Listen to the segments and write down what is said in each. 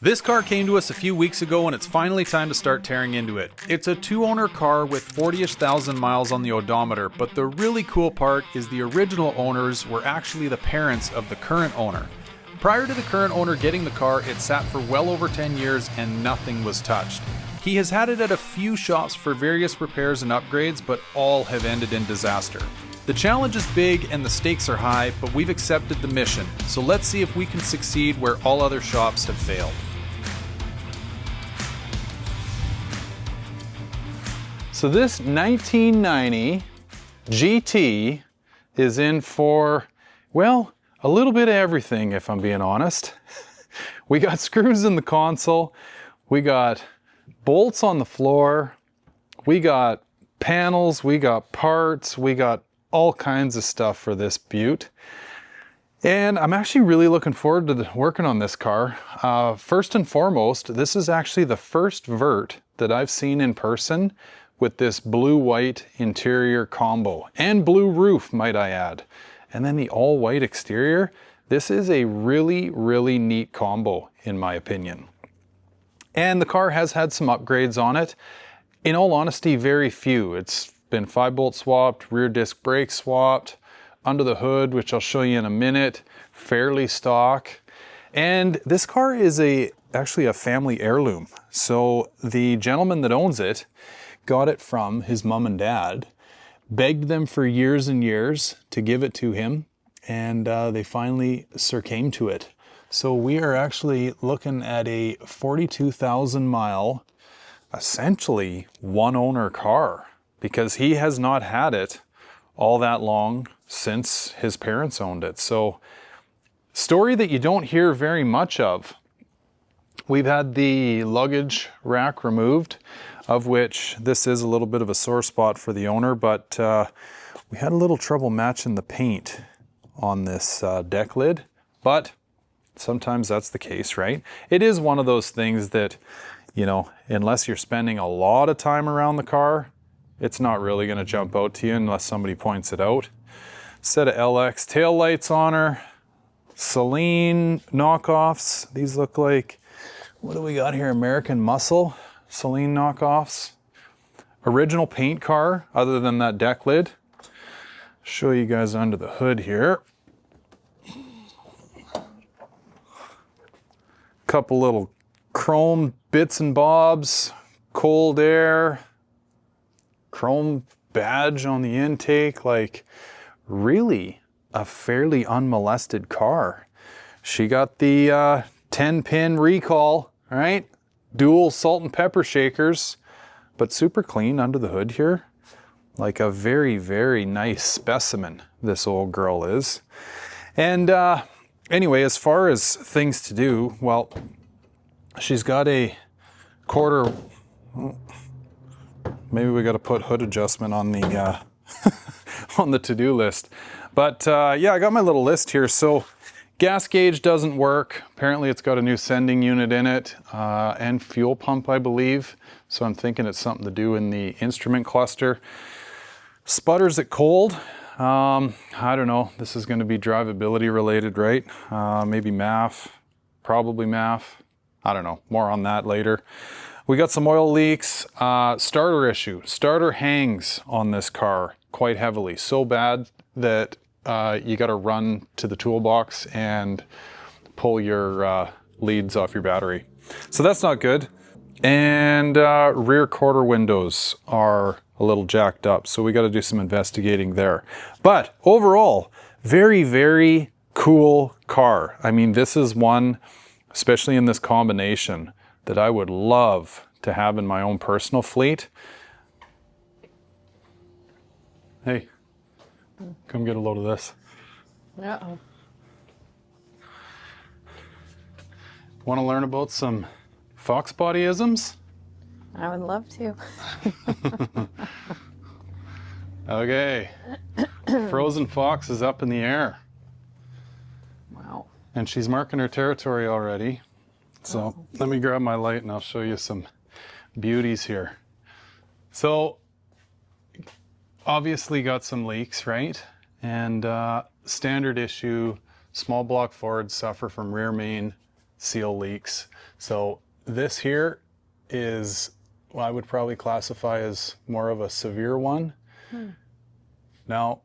This car came to us a few weeks ago and it's finally time to start tearing into it. It's a two-owner car with 40-ish thousand miles on the odometer, but the really cool part is the original owners were actually the parents of the current owner. Prior to the current owner getting the car, it sat for well over 10 years and nothing was touched. He has had it at a few shops for various repairs and upgrades, but all have ended in disaster. The challenge is big and the stakes are high, but we've accepted the mission, so let's see if we can succeed where all other shops have failed. So this 1990 GT is in for, well, a little bit of everything, if I'm being honest. We got screws in the console, we got bolts on the floor, we got panels, we got parts, we got all kinds of stuff for this beaut. And I'm actually really looking forward to working on this car. First and foremost, this is actually the first vert that I've seen in person with this blue-white interior combo, and blue roof, might I add. And then the all-white exterior. This is a really, really neat combo, in my opinion. And the car has had some upgrades on it. In all honesty, very few. It's been 5-bolt swapped, rear disc brake swapped, under the hood, which I'll show you in a minute, fairly stock. And this car is actually a family heirloom. So the gentleman that owns it got it from his mom and dad, begged them for years and years to give it to him, and they finally succumbed to it. So we are actually looking at a 42,000 mile, essentially one owner car, because he has not had it all that long since his parents owned it. So, story that you don't hear very much of. We've had the luggage rack removed, of which this is a little bit of a sore spot for the owner, but we had a little trouble matching the paint on this deck lid, but sometimes that's the case, right? It is one of those things that, you know, unless you're spending a lot of time around the car, it's not really going to jump out to you unless somebody points it out. Set of LX tail lights on her, Celine knockoffs. These look like, what do we got here? American Muscle. Celine knockoffs. Original paint car, other than that deck lid. Show you guys under the hood here. Couple little chrome bits and bobs, cold air, chrome badge on the intake, like really a fairly unmolested car. She got the 10-pin recall, right? Dual salt and pepper shakers, but super clean under the hood here. Like a very, very nice specimen, this old girl is. And anyway, as far as things to do, well, she's got a quarter, maybe we got to put hood adjustment on the on the to-do list. But yeah, I got my little list here. So gas gauge doesn't work. Apparently it's got a new sending unit in it and fuel pump, I believe. So I'm thinking it's something to do in the instrument cluster. Sputters it cold. I don't know. This is going to be drivability related, right? Maybe MAF, probably MAF. I don't know. More on that later. We got some oil leaks. Starter issue. Starter hangs on this car quite heavily. So bad that you got to run to the toolbox and pull your leads off your battery. So that's not good. And rear quarter windows are a little jacked up, so we got to do some investigating there. But overall, very, very cool car. I mean, this is one, especially in this combination, that I would love to have in my own personal fleet. Hey, come get a load of this. Uh-oh. Want to learn about some Foxbody-isms? I would love to. Okay. Frozen Fox is up in the air. Wow. And she's marking her territory already. So let me grab my light and I'll show you some beauties here. So obviously got some leaks, right? And standard issue, small block Fords suffer from rear main seal leaks. So this here is, well, I would probably classify as more of a severe one. Now,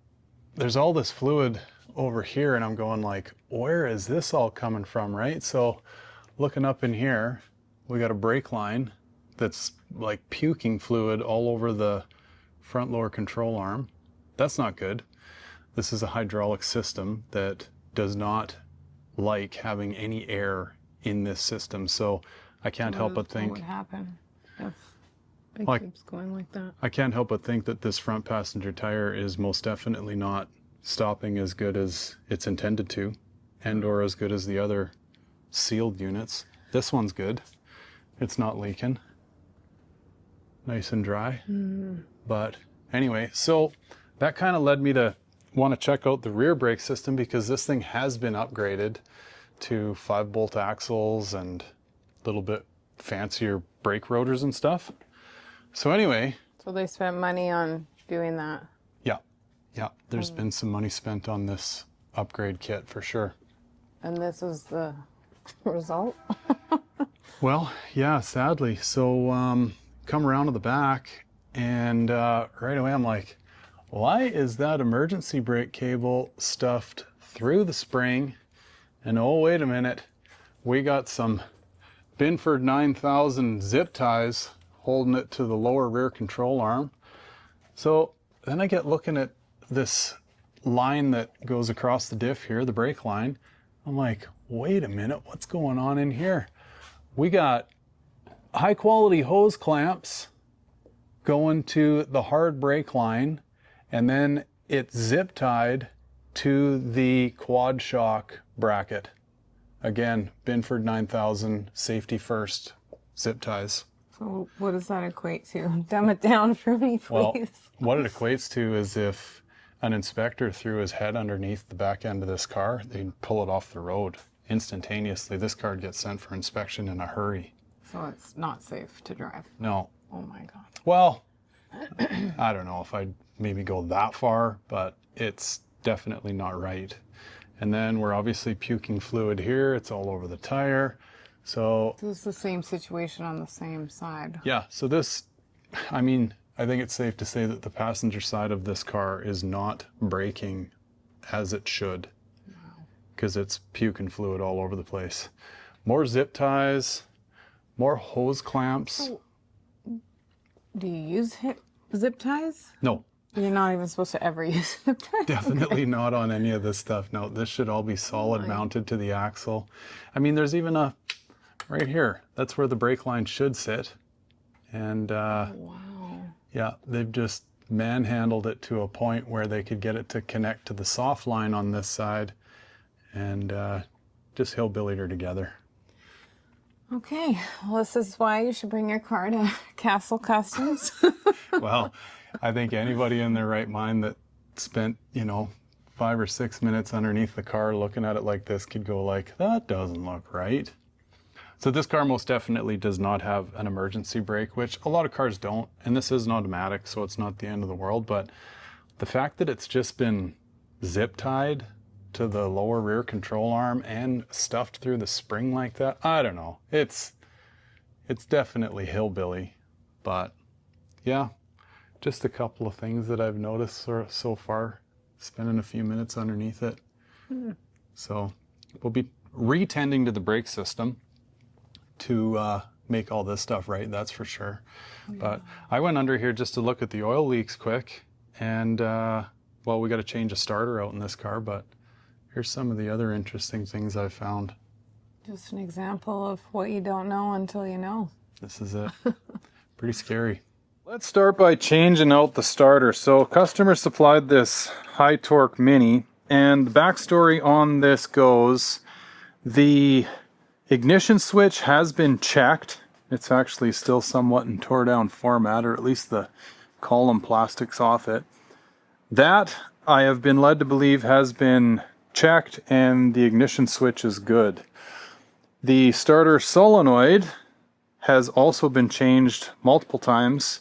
there's all this fluid over here and I'm going like, where is this all coming from, right? So looking up in here, we got a brake line that's like puking fluid all over the front lower control arm. That's not good. This is a hydraulic system that does not like having any air in this system. So I can't help but think, what would happen if it Like- keeps going like that? I can't help but think that this front passenger tire is most definitely not stopping as good as it's intended to, and or as good as the other sealed units. This one's good. It's not leaking. Nice and dry. But anyway, so that kind of led me to want to check out the rear brake system, because this thing has been upgraded to 5-bolt axles and a little bit fancier brake rotors and stuff. So anyway, So they spent money on doing that. yeah, there's been some money spent on this upgrade kit for sure. And this is the result? Well, yeah, sadly. So come around to the back and right away I'm like, why is that emergency brake cable stuffed through the spring? And oh, wait a minute, we got some Binford 9000 zip ties holding it to the lower rear control arm. So then I get looking at this line that goes across the diff here, the brake line. I'm like, wait a minute, what's going on in here? We got high quality hose clamps going to the hard brake line, and then it's zip tied to the quad shock bracket. Again, Binford 9000 safety first zip ties. So what does that equate to? Dumb it down for me, please. Well, what it equates to is if an inspector threw his head underneath the back end of this car, they'd pull it off the road instantaneously. This car gets sent for inspection in a hurry. So it's not safe to drive. No. Oh my God. Well, I don't know if I'd maybe go that far, but it's definitely not right. And then we're obviously puking fluid here. It's all over the tire. So This is the same situation on the same side. yeah, so this, I mean, I think it's safe to say that the passenger side of this car is not braking as it should, because it's puking fluid all over the place. More zip ties, more hose clamps. So, do you use zip ties? No, You're not even supposed to ever use zip ties? definitely not on any of this stuff. No, this should all be solid mounted to the axle. I mean, there's even a, right here, that's where the brake line should sit. And Wow. yeah, they've just manhandled it to a point where they could get it to connect to the soft line on this side, and just hillbillied her together. Okay, well, this is why you should bring your car to Castle Customs. Well, I think anybody in their right mind that spent, 5 or 6 minutes underneath the car looking at it like this could go like, that doesn't look right. So this car most definitely does not have an emergency brake, which a lot of cars don't. And this is an automatic, so it's not the end of the world. But the fact that it's just been zip tied to the lower rear control arm and stuffed through the spring like that, I don't know. It's definitely hillbilly. But yeah, just a couple of things that I've noticed so far, spending a few minutes underneath it. So we'll be re-tending to the brake system to make all this stuff right, that's for sure. Yeah. But I went under here just to look at the oil leaks quick, and well, we got to change a starter out in this car, but here's some of the other interesting things I've found. Just an example of what you don't know until you know. This is it. Pretty scary. Let's start by changing out the starter. So customer supplied this high torque Mini, and the backstory on this goes, the ignition switch has been checked. It's actually still somewhat in tore down format, or at least the column plastic's off it. That, I have been led to believe, has been checked, and the ignition switch is good. The starter solenoid has also been changed multiple times.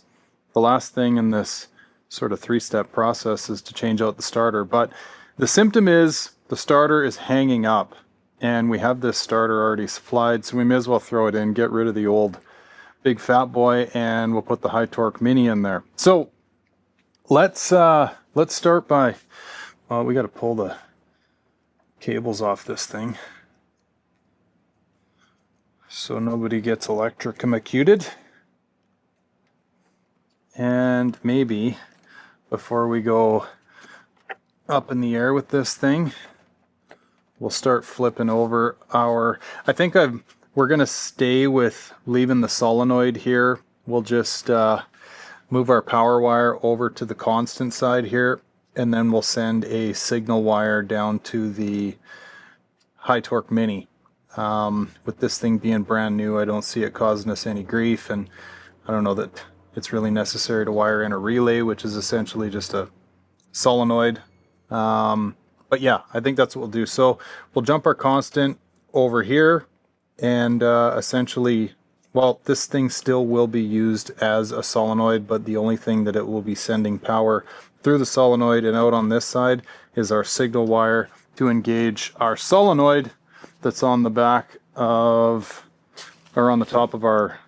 The last thing in this sort of 3-step process is to change out the starter, but the symptom is the starter is hanging up. and we have this starter already supplied, so we may as well throw it in, get rid of the old big fat boy, and we'll put the high torque mini in there. So let's start by, well, we got to pull the cables off this thing so nobody gets electrocuted. And maybe before we go up in the air with this thing, we'll start flipping over our, I think we're gonna stay with leaving the solenoid here. We'll just move our power wire over to the constant side here, and then we'll send a signal wire down to the high torque mini. With this thing being brand new, I don't see it causing us any grief, and I don't know that it's really necessary to wire in a relay, which is essentially just a solenoid. But yeah, I think that's what we'll do. So we'll jump our constant over here, and essentially, well, this thing still will be used as a solenoid, but the only thing that it will be sending power through the solenoid and out on this side is our signal wire to engage our solenoid that's on the back of, or on the top of our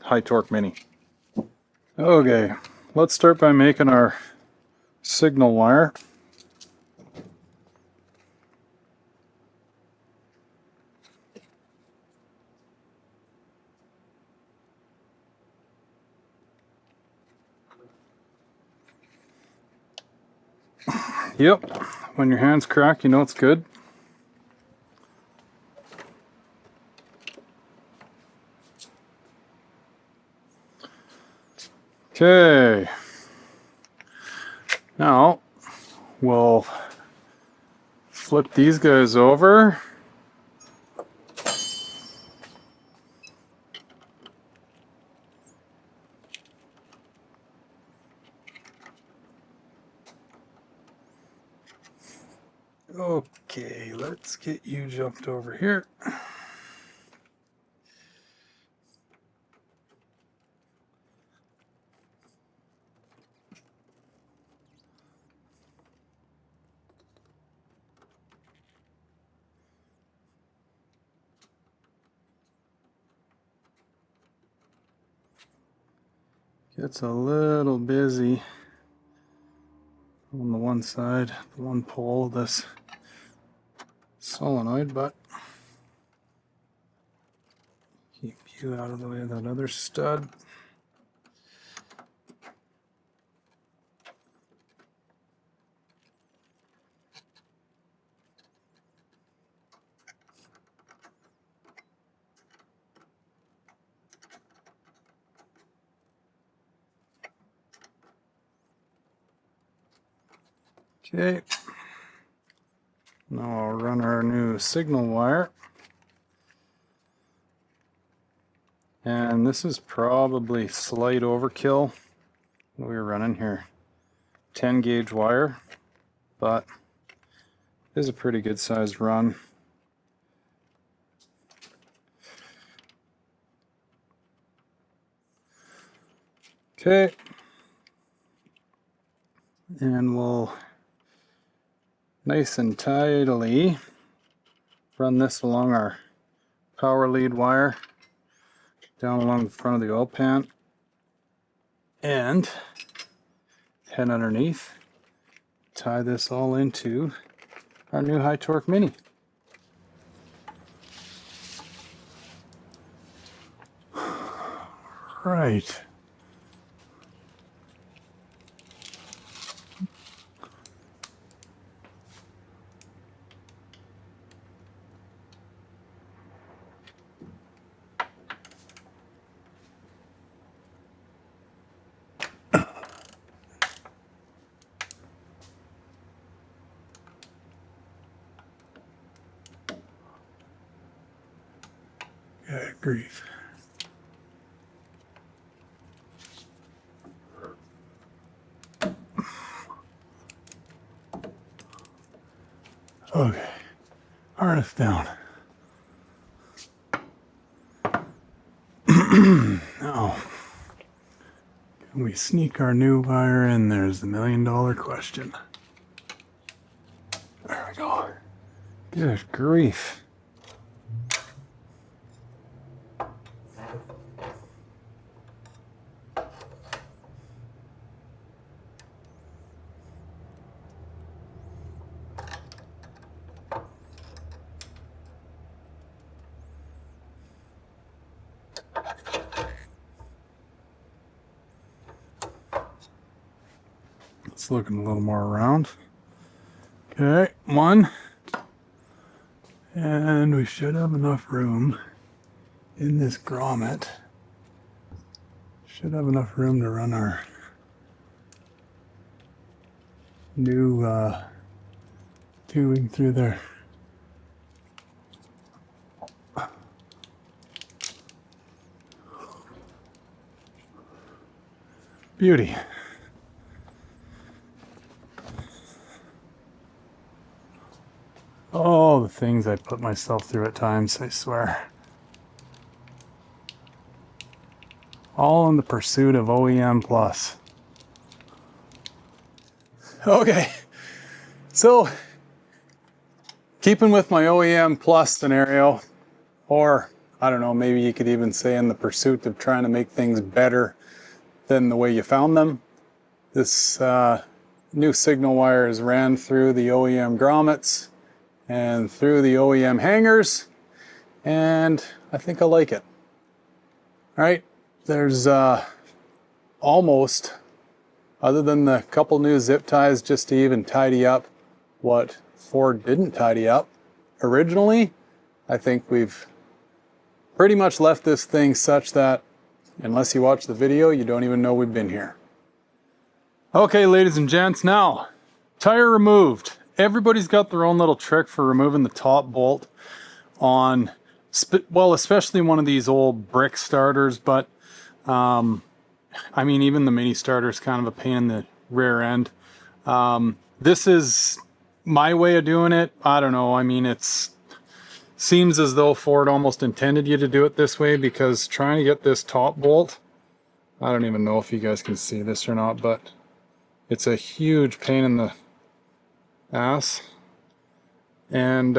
high torque mini. Okay, let's start by making our signal wire. Yep, when your hands crack, you know it's good. Okay, now we'll flip these guys over. Okay, let's get you jumped over here. Gets a little busy on the one side, the one pole of this solenoid, but keep you out of the way of that other stud. Okay, now I'll run our new signal wire. And this is probably slight overkill. What we're running here, 10 gauge wire, but it is a pretty good sized run. Okay, and we'll nice and tidily run this along our power lead wire down along the front of the oil pan and head underneath, tie this all into our new high torque mini. Right. Good grief. Okay, harness down. Now, can we sneak our new wire in? There's the $1 million question. There we go. Good grief. It's looking a little more around. Okay, one. And we should have enough room in this grommet. Should have enough room to run our new tubing through there. Beauty. Oh, the things I put myself through at times, I swear. All in the pursuit of OEM plus. Okay, so keeping with my OEM plus scenario, or I don't know, maybe you could even say in the pursuit of trying to make things better than the way you found them, this new signal wire is ran through the OEM grommets and through the OEM hangers, and I think I like it. All right, there's almost, other than the couple new zip ties just to even tidy up what Ford didn't tidy up originally, I think we've pretty much left this thing such that unless you watch the video, you don't even know we've been here. Okay, ladies and gents, now, tire removed. Everybody's got their own little trick for removing the top bolt on, well, especially one of these old brick starters, but I mean, even the mini starter is kind of a pain in the rear end. This is my way of doing it. I don't know. I mean, seems as though Ford almost intended you to do it this way, because trying to get this top bolt, I don't even know if you guys can see this or not, but it's a huge pain in the ass. And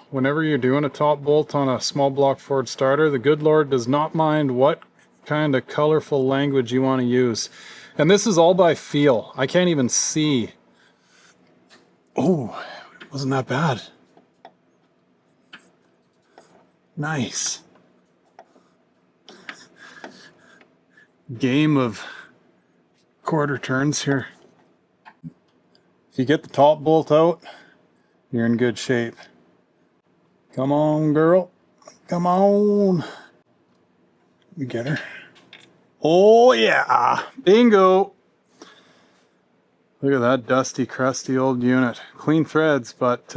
whenever you're doing a top bolt on a small block Ford starter, the good Lord does not mind what kind of colorful language you want to use. And this is all by feel. I can't even see. Oh, wasn't that bad. Nice. Game of quarter turns here. If you get the top bolt out, you're in good shape. Come on, girl. Come on. You get her. Oh, yeah. Bingo. Look at that dusty, crusty old unit. Clean threads, but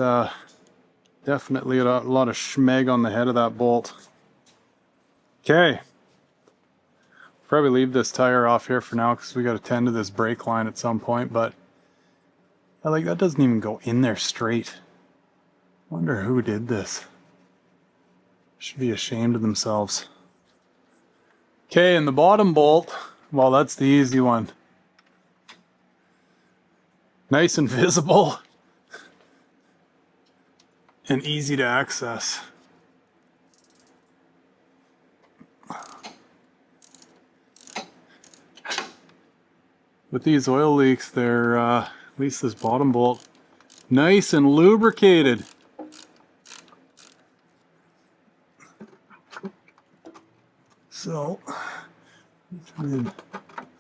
definitely a lot of schmeg on the head of that bolt. Okay. Probably leave this tire off here for now because we got to tend to this brake line at some point, but I like that doesn't even go in there straight. Wonder who did this. Should be ashamed of themselves. Okay, and the bottom bolt, well, that's the easy one. Nice and visible and easy to access. With these oil leaks, they're at least this bottom bolt, nice and lubricated. So, try and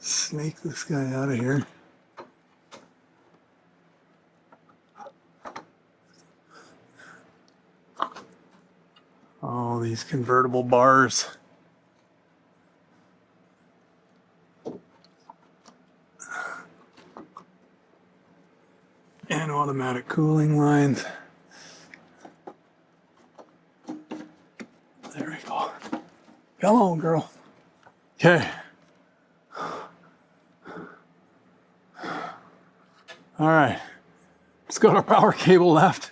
snake this guy out of here. Oh, these convertible bars. And automatic cooling lines. There we go. Come on, girl. Okay. All right. Just got our power cable left,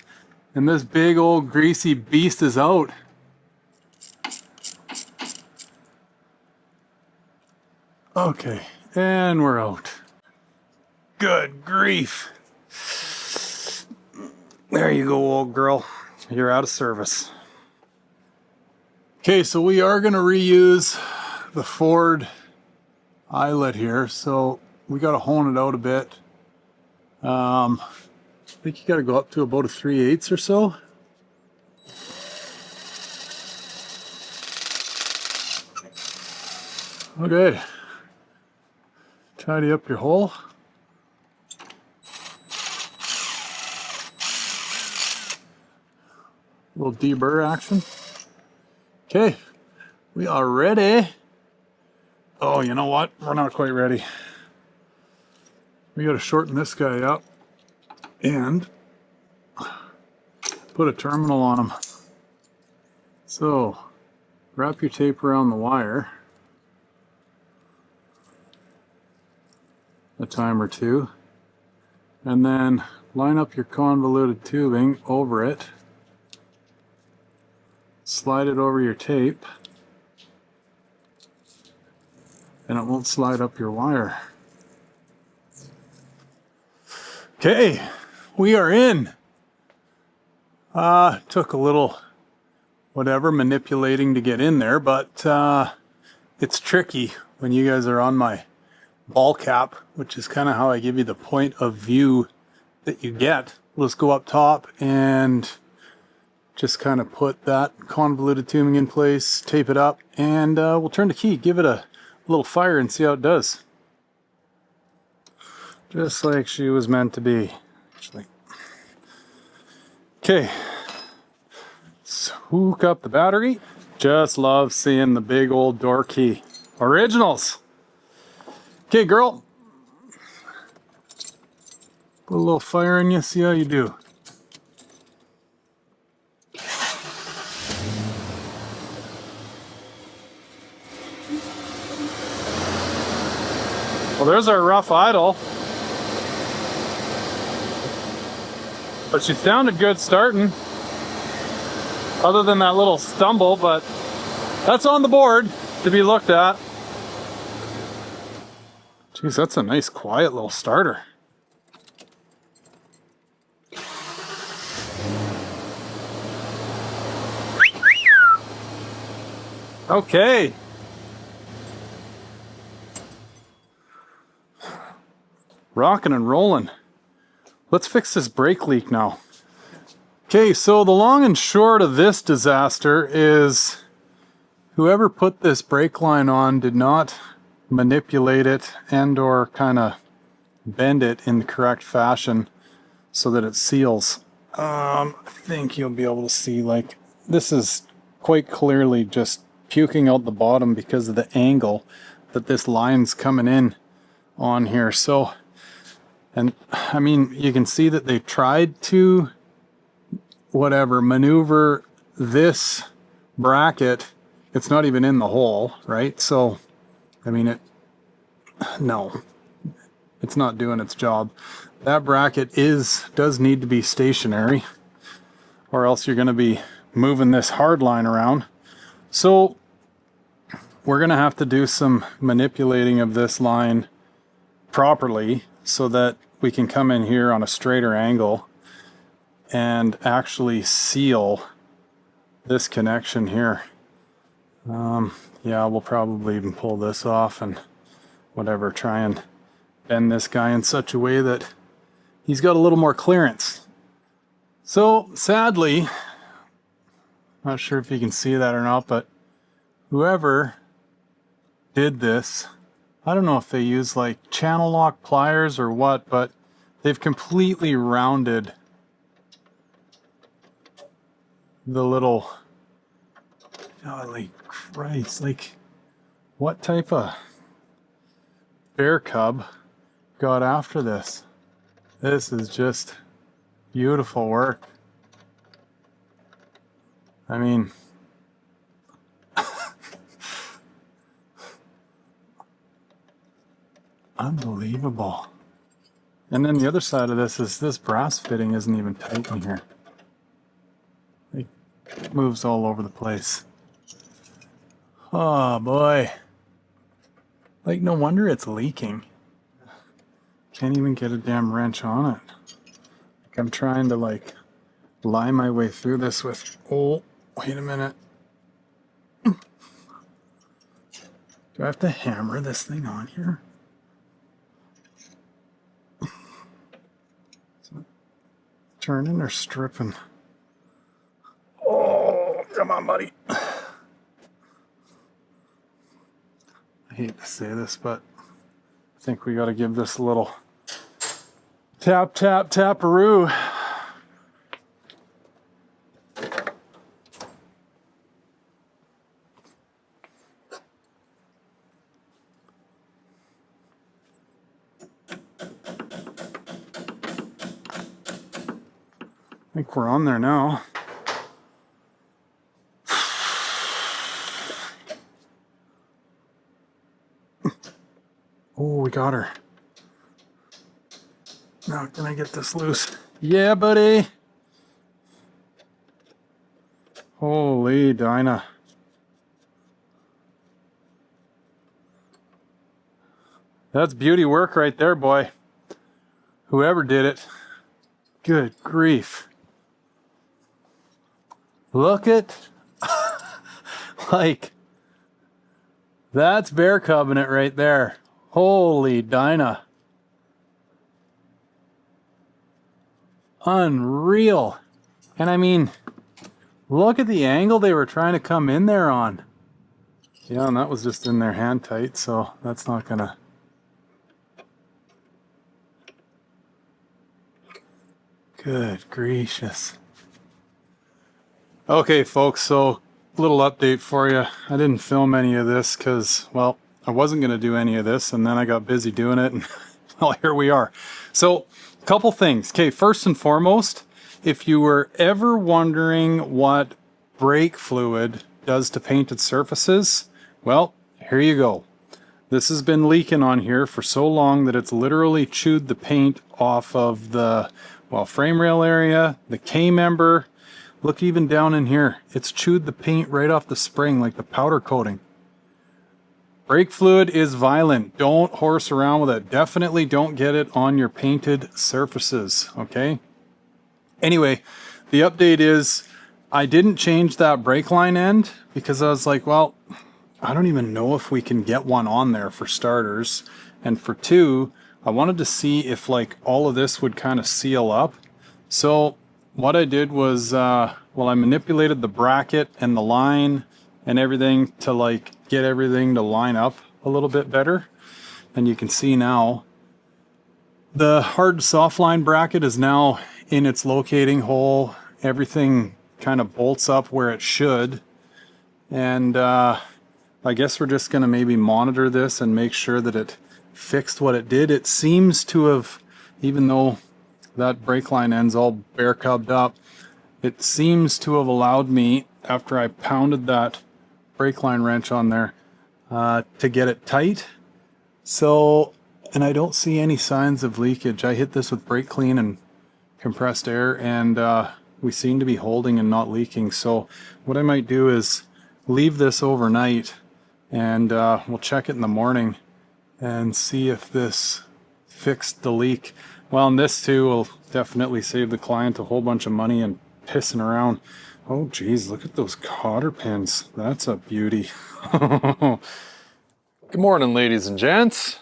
and this big old greasy beast is out. Okay, and we're out. Good grief. There you go, old girl. you're out of service. Okay, so we are going to reuse the Ford eyelet here, so we got to hone it out a bit. I think you got to go up to about a 3/8 or so. Okay, tidy up your hole. A little deburr action. Okay, we are ready. Oh, you know what? We're not quite ready. We got to shorten this guy up and put a terminal on him. So, wrap your tape around the wire a time or two, and then line up your convoluted tubing over it. Slide it over your tape, and it won't slide up your wire. Okay, we are in. Took a little manipulating to get in there, but it's tricky when you guys are on my ball cap, which is kind of how I give you the point of view that you get. Let's go up top and just kind of put that convoluted tubing in place, tape it up, and we'll turn the key, give it a little fire and see how it does. Just like she was meant to be, actually. Okay, so hook up the battery. Just love seeing the big old door key. Originals. Okay, girl. Put a little fire in you, see how you do. Well, there's our rough idle. But she sounded good starting. Other than that little stumble, but that's on the board to be looked at. Jeez, that's a nice quiet little starter. Okay. Rocking and rolling. Let's fix this brake leak now. Okay, so the long and short of this disaster is whoever put this brake line on did not manipulate it and or kind of bend it in the correct fashion so that it seals. I think you'll be able to see, like, this is quite clearly just puking out the bottom because of the angle that this line's coming in on here. So, and I mean, you can see that they tried to maneuver this bracket. It's not even in the hole, right? So, I mean, no, it's not doing its job. That bracket does need to be stationary, or else you're going to be moving this hard line around. So we're going to have to do some manipulating of this line properly so that we can come in here on a straighter angle and actually seal this connection here. Yeah, we'll probably even pull this off and whatever, try and bend this guy in such a way that he's got a little more clearance. So sadly, not sure if you can see that or not, but whoever did this, I don't know if they use like channel lock pliers or what, but they've completely rounded the little, golly Christ, like what type of bear cub got after this? This is just beautiful work. I mean, unbelievable. And then the other side of this is this brass fitting isn't even tight in here. It moves all over the place. Oh boy. Like, no wonder it's leaking. Can't even get a damn wrench on it. Like, I'm trying to like lie my way through this with, oh, wait a minute. Do I have to hammer this thing on here? Is it turning or stripping? Oh, come on, buddy. I hate to say this, but I think we got to give this a little tap, tap, taparoo. I think we're on there now. Oh, we got her. Now can I get this loose? Yeah, buddy. Holy Dinah. That's beauty work right there, boy. Whoever did it. Good grief. Look at, like, that's bear covenant right there. Holy Dinah. Unreal. And I mean, look at the angle they were trying to come in there on. Yeah, and that was just in there hand tight, so that's not gonna. Good gracious. Okay, folks, so little update for you. I didn't film any of this because, well, I wasn't going to do any of this, and then I got busy doing it, and well, here we are. So, a couple things. Okay, first and foremost, if you were ever wondering what brake fluid does to painted surfaces, well, here you go. This has been leaking on here for so long that it's literally chewed the paint off of the, well, frame rail area, the K-member. Look even down in here. It's chewed the paint right off the spring like the powder coating. Brake fluid is violent. Don't horse around with it. Definitely don't get it on your painted surfaces, okay? Anyway, the update is I didn't change that brake line end because I was like, well, I don't even know if we can get one on there for starters. And for two, I wanted to see if like all of this would kind of seal up. So what I did was, well, I manipulated the bracket and the line and everything to like get everything to line up a little bit better. And you can see now the hard soft line bracket is now in its locating hole. Everything kind of bolts up where it should. And I guess we're just going to maybe monitor this and make sure that it fixed what it did. It seems to have, even though that brake line end's all bare cubbed up, it seems to have allowed me, after I pounded that brake line wrench on there, to get it tight. So, and I don't see any signs of leakage. I hit this with brake clean and compressed air, and we seem to be holding and not leaking. So what I might do is leave this overnight, and we'll check it in the morning and see if this fixed the leak. Well, and this too will definitely save the client a whole bunch of money and pissing around. Oh geez, look at those cotter pins. That's a beauty. Good morning, ladies and gents.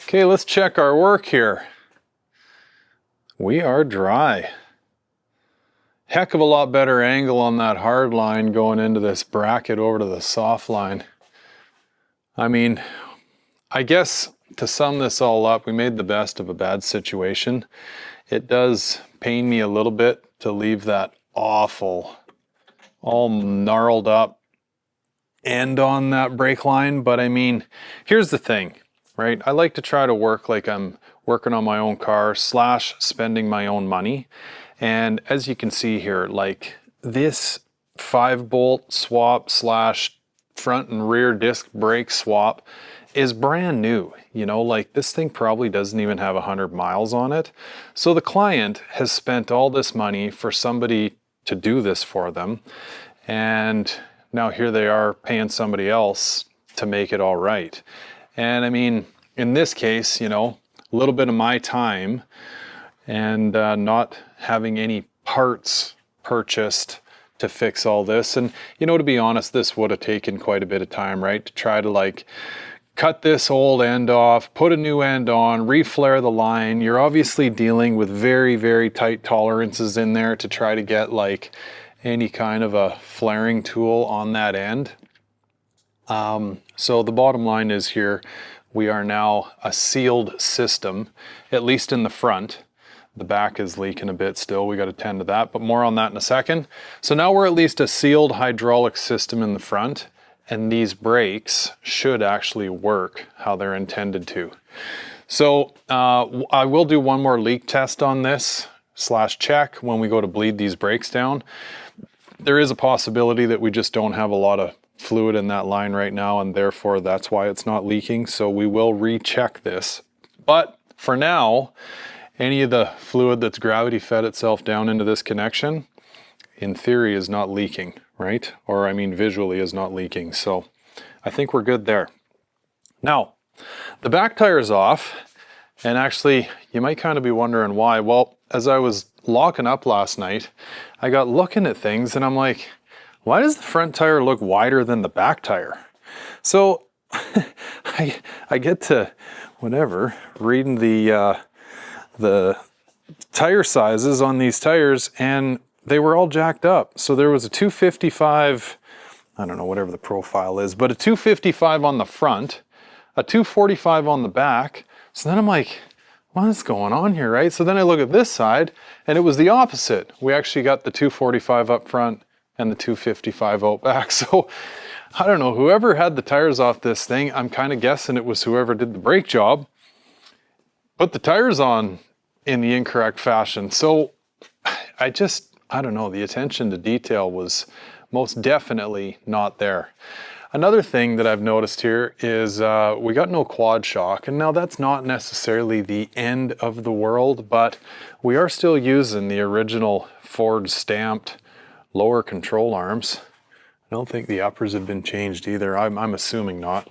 Okay, let's check our work here. We are dry. Heck of a lot better angle on that hard line going into this bracket over to the soft line. I mean, I guess to sum this all up, we made the best of a bad situation. It does pain me a little bit to leave that awful, all gnarled up end on that brake line, but I mean, here's the thing, right? I like to try to work like I'm working on my own car / spending my own money. And as you can see here, like this 5-bolt swap / front and rear disc brake swap is brand new. You know, like this thing probably doesn't even have 100 miles on it. So the client has spent all this money for somebody to do this for them. And now here they are paying somebody else to make it all right. And I mean, in this case, you know, a little bit of my time and not having any parts purchased to fix all this. And you know, to be honest, this would have taken quite a bit of time, right? To try to like cut this old end off, put a new end on, reflare the line. You're obviously dealing with very, very tight tolerances in there to try to get like any kind of a flaring tool on that end. So the bottom line is here, we are now a sealed system, at least in the front. The back is leaking a bit still, we got to tend to that, but more on that in a second. So now we're at least a sealed hydraulic system in the front, and these brakes should actually work how they're intended to. So I will do one more leak test on this / check when we go to bleed these brakes down. There is a possibility that we just don't have a lot of fluid in that line right now, and therefore that's why it's not leaking. So we will recheck this. But for now, any of the fluid that's gravity fed itself down into this connection, in theory, is not leaking, right? Or I mean, visually is not leaking. So I think we're good there. Now, the back tire is off, and actually, you might kind of be wondering why. Well, as I was locking up last night, I got looking at things, and I'm like, why does the front tire look wider than the back tire? So I get to, whatever, reading the tire sizes on these tires, and they were all jacked up. So there was a 255, I don't know, whatever the profile is, but a 255 on the front, a 245 on the back. So then I'm like, what is going on here, right? So then I look at this side, and it was the opposite. We actually got the 245 up front and the 255 out back. So I don't know, whoever had the tires off this thing, I'm kind of guessing it was whoever did the brake job, put the tires on in the incorrect fashion. So I don't know, the attention to detail was most definitely not there. Another thing that I've noticed here is we got no quad shock, and now that's not necessarily the end of the world, but we are still using the original Ford stamped lower control arms. I don't think the uppers have been changed either. I'm assuming not.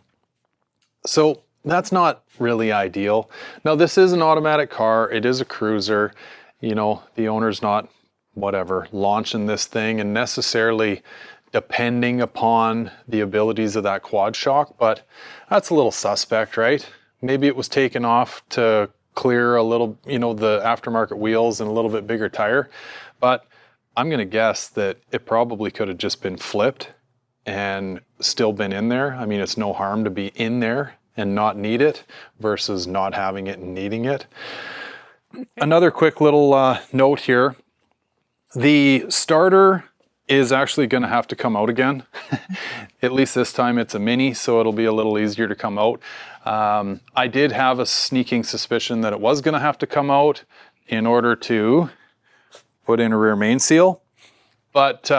So that's not really ideal. Now, this is an automatic car. It is a cruiser. You know, the owner's not, whatever, launching this thing and necessarily depending upon the abilities of that quad shock, but that's a little suspect, right? Maybe it was taken off to clear a little, you know, the aftermarket wheels and a little bit bigger tire, but I'm gonna guess that it probably could have just been flipped and still been in there. I mean, it's no harm to be in there and not need it versus not having it and needing it. Another quick little note here. The starter is actually going to have to come out again. At least this time it's a Mini, so it'll be a little easier to come out. I did have a sneaking suspicion that it was going to have to come out in order to put in a rear main seal. But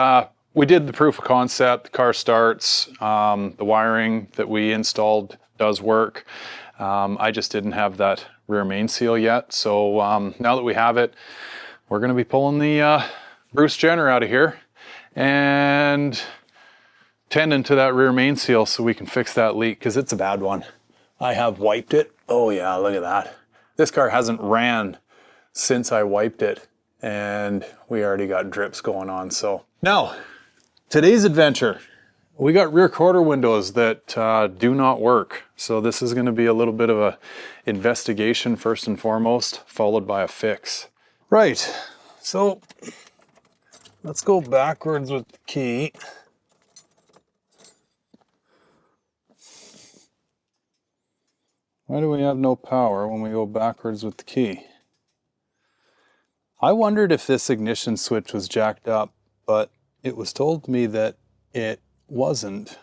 we did the proof of concept. The car starts. The wiring that we installed does work. I just didn't have that rear main seal yet. So now that we have it, we're going to be pulling the Bruce Jenner out of here and tending to that rear main seal so we can fix that leak, because it's a bad one. I have wiped it. Oh yeah, look at that. This car hasn't ran since I wiped it, and we already got drips going on. So now, today's adventure, we got rear quarter windows that do not work. So this is going to be a little bit of a investigation first and foremost, followed by a fix. Right, so let's go backwards with the key. Why do we have no power when we go backwards with the key? I wondered if this ignition switch was jacked up, but it was told to me that it wasn't.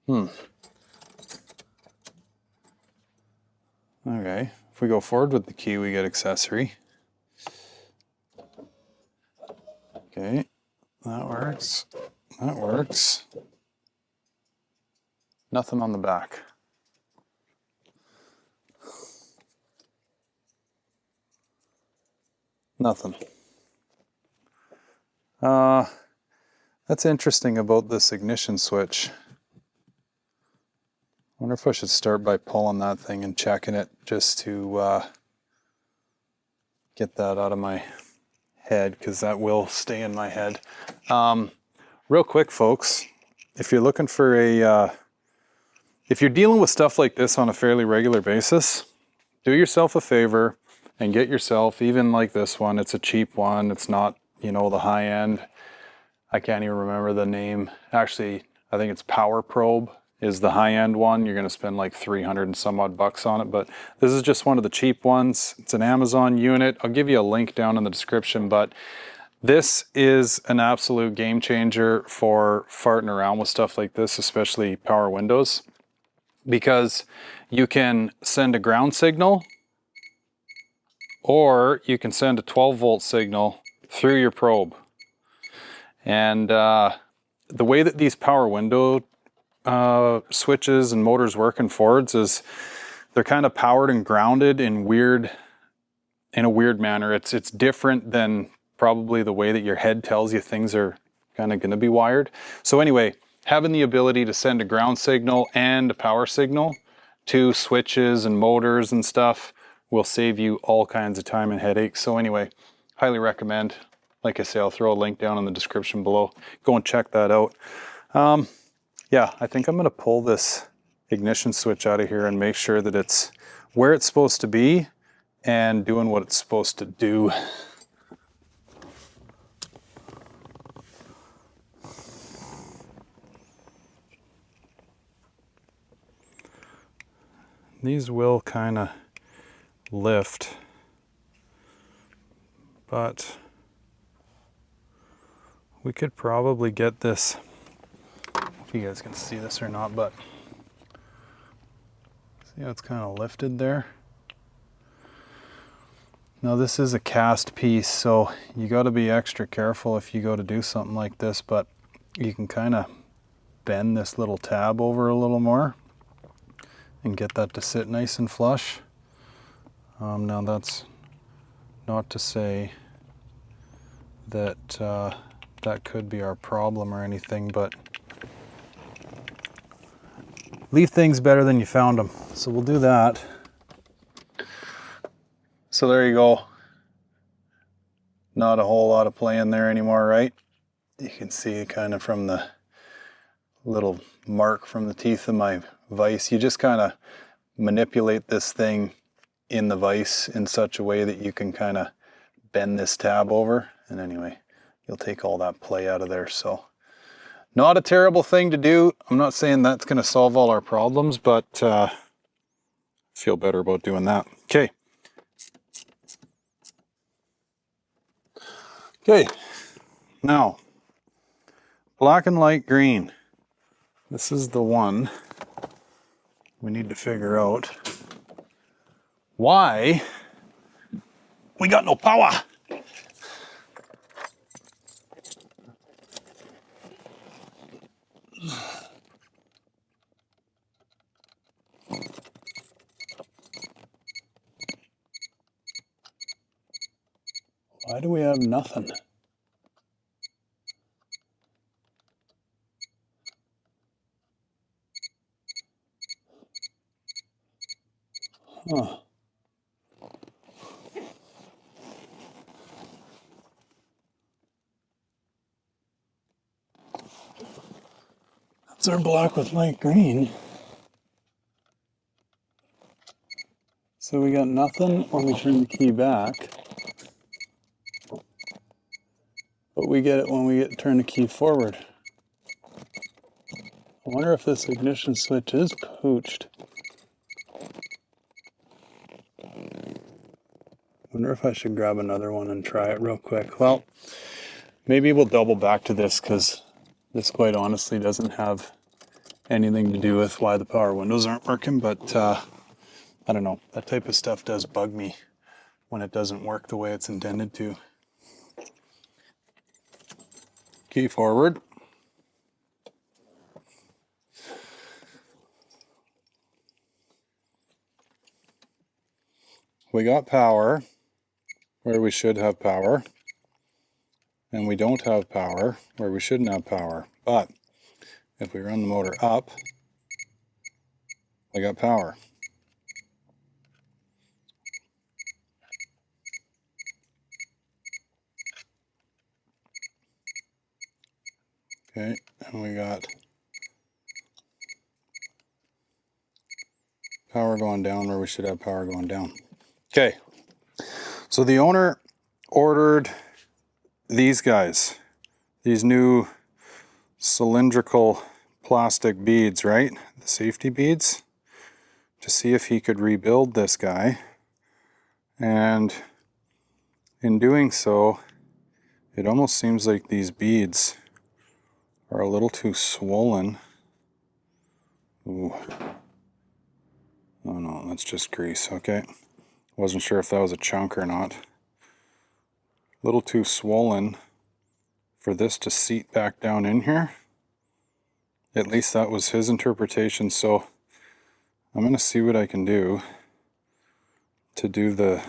Okay, if we go forward with the key, we get accessory. Okay, that works. That works. Nothing on the back. Nothing. That's interesting about this ignition switch. I wonder if I should start by pulling that thing and checking it just to get that out of my head because that will stay in my head. Real quick, folks, if you're looking for if you're dealing with stuff like this on a fairly regular basis, do yourself a favor and get yourself, even like this one, it's a cheap one, it's not, you know, the high end. I can't even remember the name. Actually, I think it's Power Probe is the high end one. You're gonna spend like 300 and some odd bucks on it, but this is just one of the cheap ones. It's an Amazon unit. I'll give you a link down in the description, but this is an absolute game changer for farting around with stuff like this, especially power windows, because you can send a ground signal or you can send a 12-volt signal through your probe. And the way that these power window switches and motors work in Fords is they're kind of powered and grounded in a weird manner. It's different than probably the way that your head tells you things are kind of going to be wired. So anyway, having the ability to send a ground signal and a power signal to switches and motors and stuff will save you all kinds of time and headaches. So anyway, highly recommend. Like I say, I'll throw a link down in the description below. Go and check that out. Yeah, I think I'm going to pull this ignition switch out of here and make sure that it's where it's supposed to be and doing what it's supposed to do. These will kind of lift, but we could probably get this, I don't know if you guys can see this or not, but see how it's kind of lifted there? Now this is a cast piece, so you got to be extra careful if you go to do something like this, but you can kind of bend this little tab over a little more and get that to sit nice and flush. Now that's not to say that that could be our problem or anything, but leave things better than you found them. So we'll do that. So there you go. Not a whole lot of play in there anymore, right? You can see kind of from the little mark from the teeth of my vise. You just kind of manipulate this thing in the vise in such a way that you can kind of bend this tab over. And anyway, you'll take all that play out of there. So not a terrible thing to do. I'm not saying that's going to solve all our problems, but feel better about doing that. Okay. Okay. Now, black and light green. This is the one we need to figure out why we got no power. Why do we have nothing? Huh. That's our black with light green. So we got nothing when we turn the key back. But we get it when we turn the key forward. I wonder if this ignition switch is pooched. I wonder if I should grab another one and try it real quick. Well, maybe we'll double back to this because this quite honestly doesn't have anything to do with why the power windows aren't working, but I don't know. That type of stuff does bug me when it doesn't work the way it's intended to. Key forward. We got power where we should have power, and we don't have power where we shouldn't have power. But if we run the motor up, we got power. Okay, and we got power going down where we should have power going down. Okay, so the owner ordered these guys, these new cylindrical plastic beads, right? The safety beads, to see if he could rebuild this guy. And in doing so, it almost seems like these beads are a little too swollen. Ooh. Oh no, that's just grease, okay. Wasn't sure if that was a chunk or not. A little too swollen for this to seat back down in here. At least that was his interpretation, so I'm going to see what I can do to do the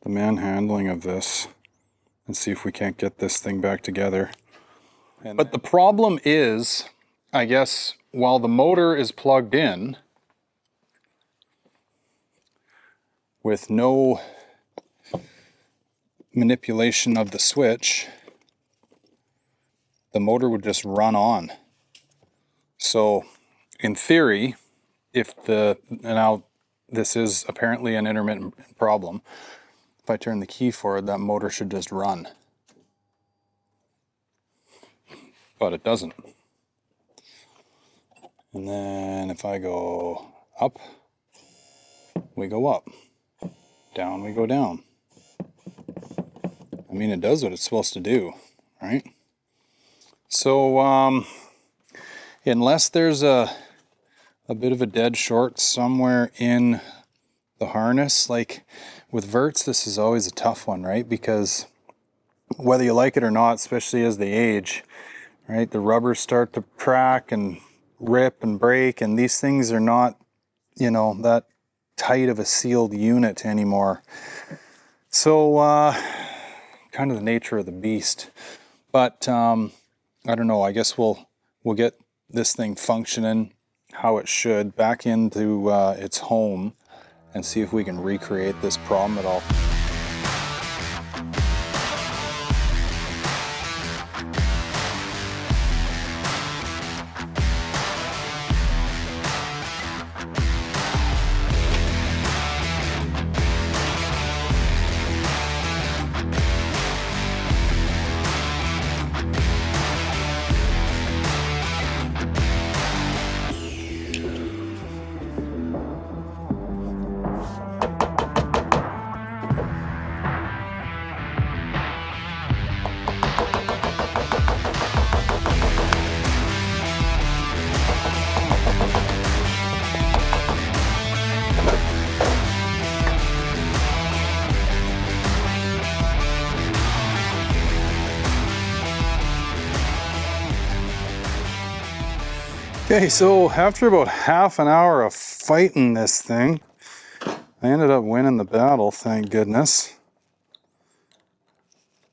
manhandling of this and see if we can't get this thing back together. But the problem is, I guess, while the motor is plugged in with no manipulation of the switch, the motor would just run on. So in theory, now this is apparently an intermittent problem, if I turn the key forward, that motor should just run. But it doesn't. And then if I go up, we go up. Down, we go down. I mean, it does what it's supposed to do, right? So, unless there's a bit of a dead short somewhere in the harness, like with verts, this is always a tough one, right? Because whether you like it or not, especially as they age, right, the rubbers start to crack and rip and break, and these things are not, you know, that tight of a sealed unit anymore. So, kind of the nature of the beast. But I don't know, I guess we'll get this thing functioning how it should back into its home and see if we can recreate this problem at all. Okay, so after about half an hour of fighting this thing, I ended up winning the battle, thank goodness.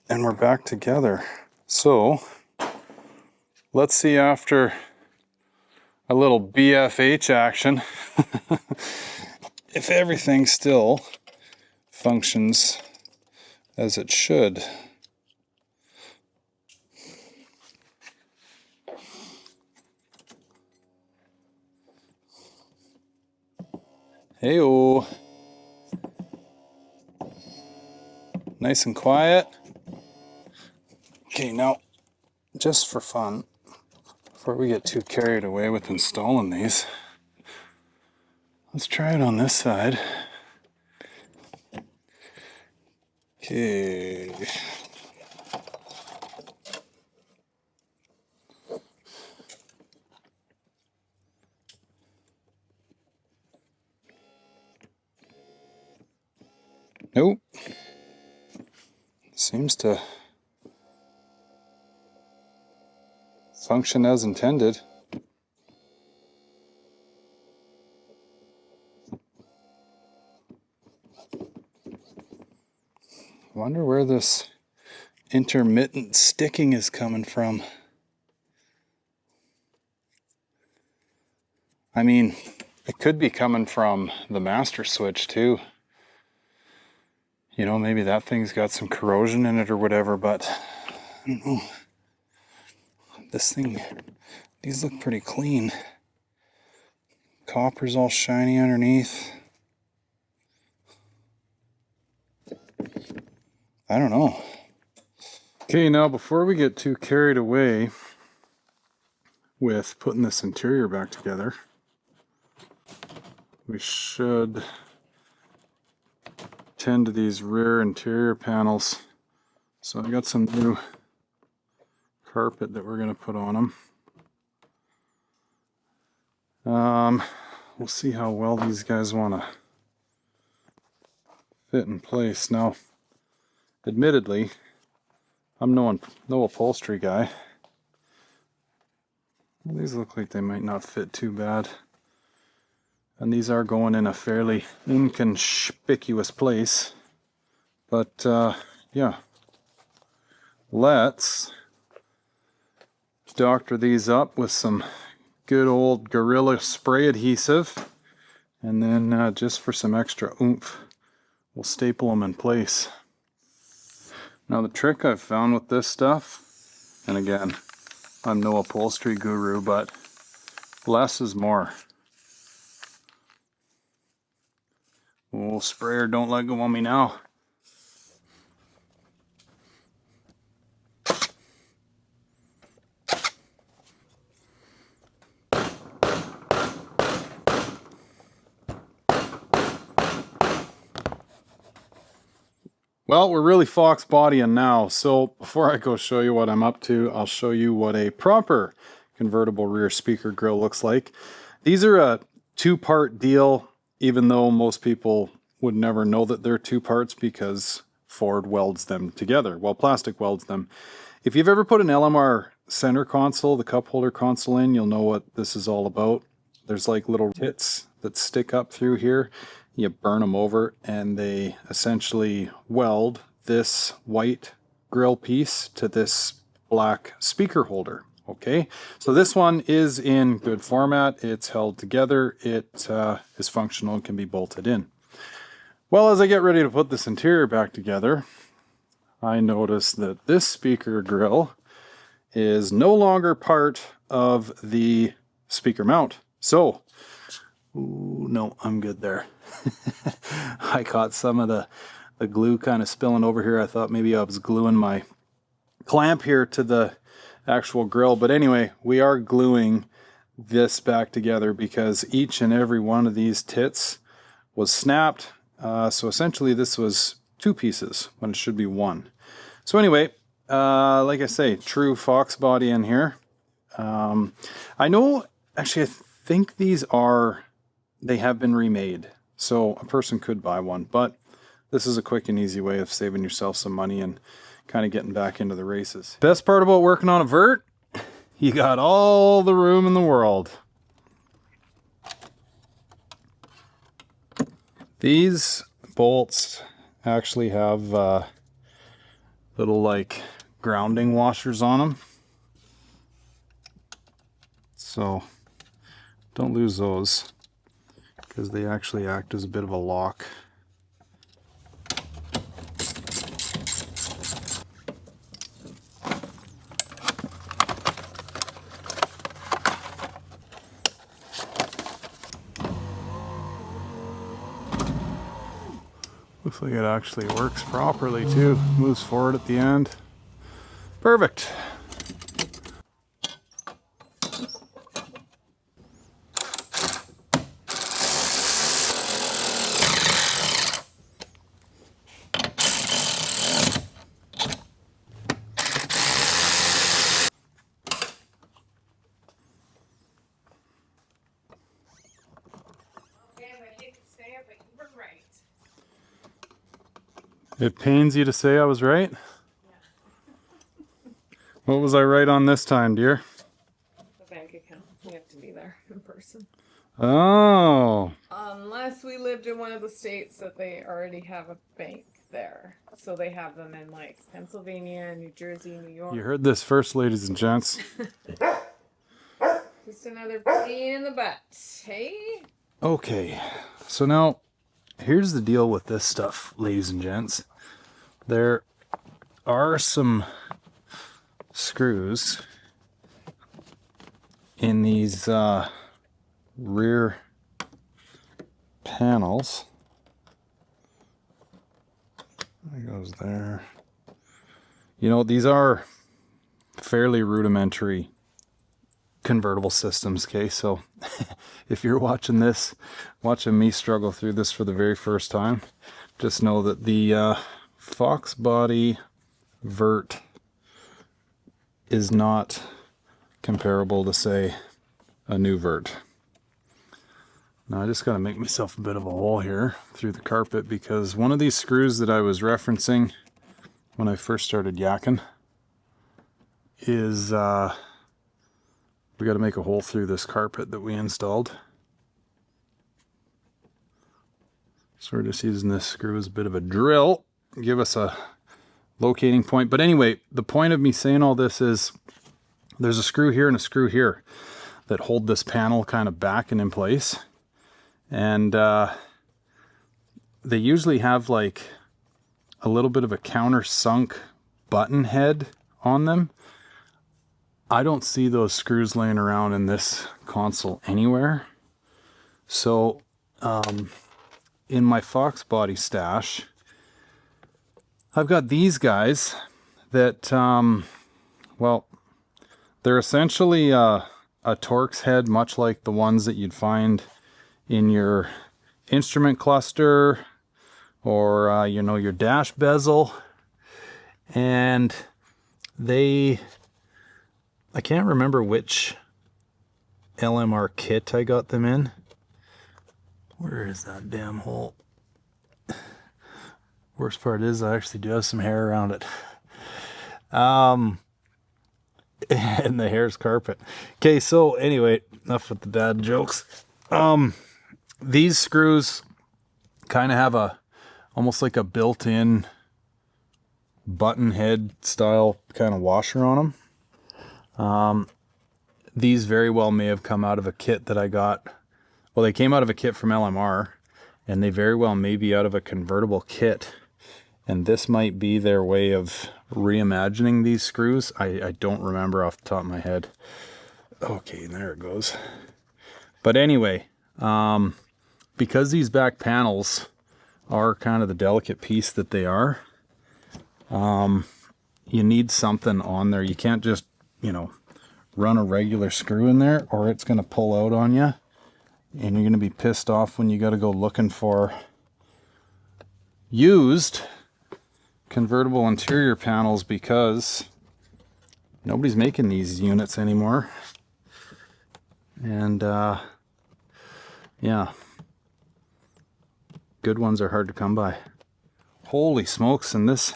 And we're back together. So, let's see after a little BFH action if everything still functions as it should. Hey-oh. Nice and quiet. Okay, now, just for fun, before we get too carried away with installing these, let's try it on this side. Okay. Nope. Seems to function as intended. Wonder where this intermittent sticking is coming from. I mean, it could be coming from the master switch too. You know, maybe that thing's got some corrosion in it or whatever, but I don't know. This thing, these look pretty clean. Copper's all shiny underneath. I don't know. Okay, now before we get too carried away with putting this interior back together, we should tend to these rear interior panels. So I got some new carpet that we're going to put on them. We'll see how well these guys want to fit in place. Now, admittedly, I'm no upholstery guy. These look like they might not fit too bad. And these are going in a fairly inconspicuous place. But yeah, let's doctor these up with some good old Gorilla spray adhesive. And then just for some extra oomph, we'll staple them in place. Now the trick I've found with this stuff, and again, I'm no upholstery guru, but less is more. Oh, sprayer, don't let go on me now. Well, we're really Foxbodying now, so before I go show you what I'm up to, I'll show you what a proper convertible rear speaker grille looks like. These are a two-part deal, even though most people would never know that they're two parts because Ford welds them together. Well, plastic welds them. If you've ever put an LMR center console, the cup holder console in, you'll know what this is all about. There's like little tits that stick up through here. You burn them over and they essentially weld this white grill piece to this black speaker holder. Okay, so this one is in good format. It's held together. It is functional and can be bolted in. Well, as I get ready to put this interior back together, I notice that this speaker grill is no longer part of the speaker mount. So, ooh, no, I'm good there. I caught some of the glue kind of spilling over here. I thought maybe I was gluing my clamp here to the actual grill. But anyway, we are gluing this back together because each and every one of these tits was snapped. So essentially this was two pieces when it should be one. So anyway, like I say, true Foxbody in here. I know, actually, I think they have been remade. So a person could buy one, but this is a quick and easy way of saving yourself some money and kind of getting back into the races. Best part about working on a vert, you got all the room in the world. These bolts actually have little like grounding washers on them. So don't lose those, because they actually act as a bit of a lock. Looks like it actually works properly too. Moves forward at the end. Perfect. It pains you to say I was right? Yeah. What was I right on this time, dear? The bank account. We have to be there in person. Oh. Unless we lived in one of the states that they already have a bank there. So they have them in like Pennsylvania, New Jersey, New York. You heard this first, ladies and gents. Just another pain in the butt, hey? Okay, so now here's the deal with this stuff, ladies and gents. There are some screws in these rear panels. There goes there. You know, these are fairly rudimentary convertible systems, okay? So if you're watching me struggle through this for the very first time, just know that the Foxbody vert is not comparable to, say, a new vert. Now I just got to make myself a bit of a hole here through the carpet, because one of these screws that I was referencing when I first started yakking is we got to make a hole through this carpet that we installed. So we're just using this screw as a bit of a drill, give us a locating point. But anyway, the point of me saying all this is there's a screw here and a screw here that hold this panel kind of back and in place. And they usually have like a little bit of a countersunk button head on them. I don't see those screws laying around in this console anywhere. So in my Foxbody stash, I've got these guys that, well, they're essentially a Torx head, much like the ones that you'd find in your instrument cluster or, you know, your dash bezel. And I can't remember which LMR kit I got them in. Where is that damn hole? Worst part is I actually do have some hair around it. And the hair's carpet. Okay, so anyway, enough with the dad jokes. These screws kind of have almost like a built-in button head style kind of washer on them. These very well may have come out of a kit that I got. Well, they came out of a kit from LMR, and they very well may be out of a convertible kit. And this might be their way of reimagining these screws. I don't remember off the top of my head. Okay, there it goes. But anyway, because these back panels are kind of the delicate piece that they are, you need something on there. You can't just, you know, run a regular screw in there, or it's going to pull out on you. And you're going to be pissed off when you got to go looking for used convertible interior panels, because nobody's making these units anymore. And yeah, good ones are hard to come by. Holy smokes, and this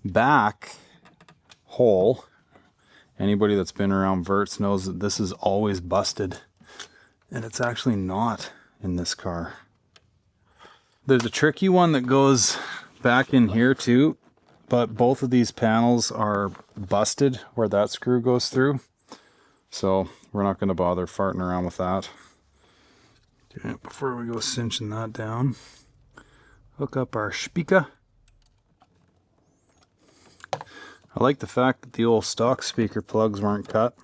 back hole, anybody that's been around verts knows that this is always busted, and it's actually not in this car. There's a tricky one that goes back in here too, but both of these panels are busted where that screw goes through, so we're not going to bother farting around with that. Okay, before we go cinching that down, hook up our speaker. I like the fact that the old stock speaker plugs weren't cut.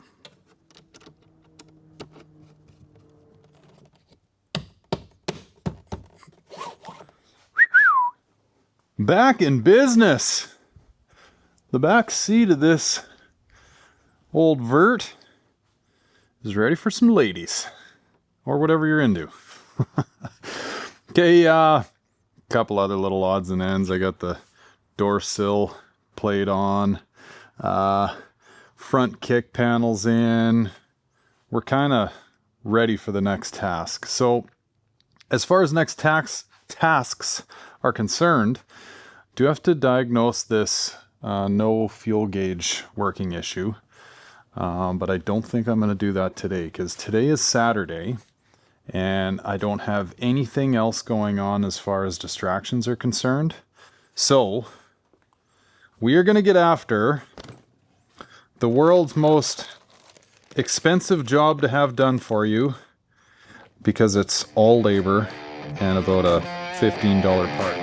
Back in business. The back seat of this old vert is ready for some ladies, or whatever you're into. Okay, couple other little odds and ends. I got the door sill plate on, front kick panels in. We're kind of ready for the next task. So as far as next tasks are concerned, do have to diagnose this no fuel gauge working issue, but I don't think I'm going to do that today, because today is Saturday and I don't have anything else going on as far as distractions are concerned. So we are going to get after the world's most expensive job to have done for you, because it's all labor and about a $15 part.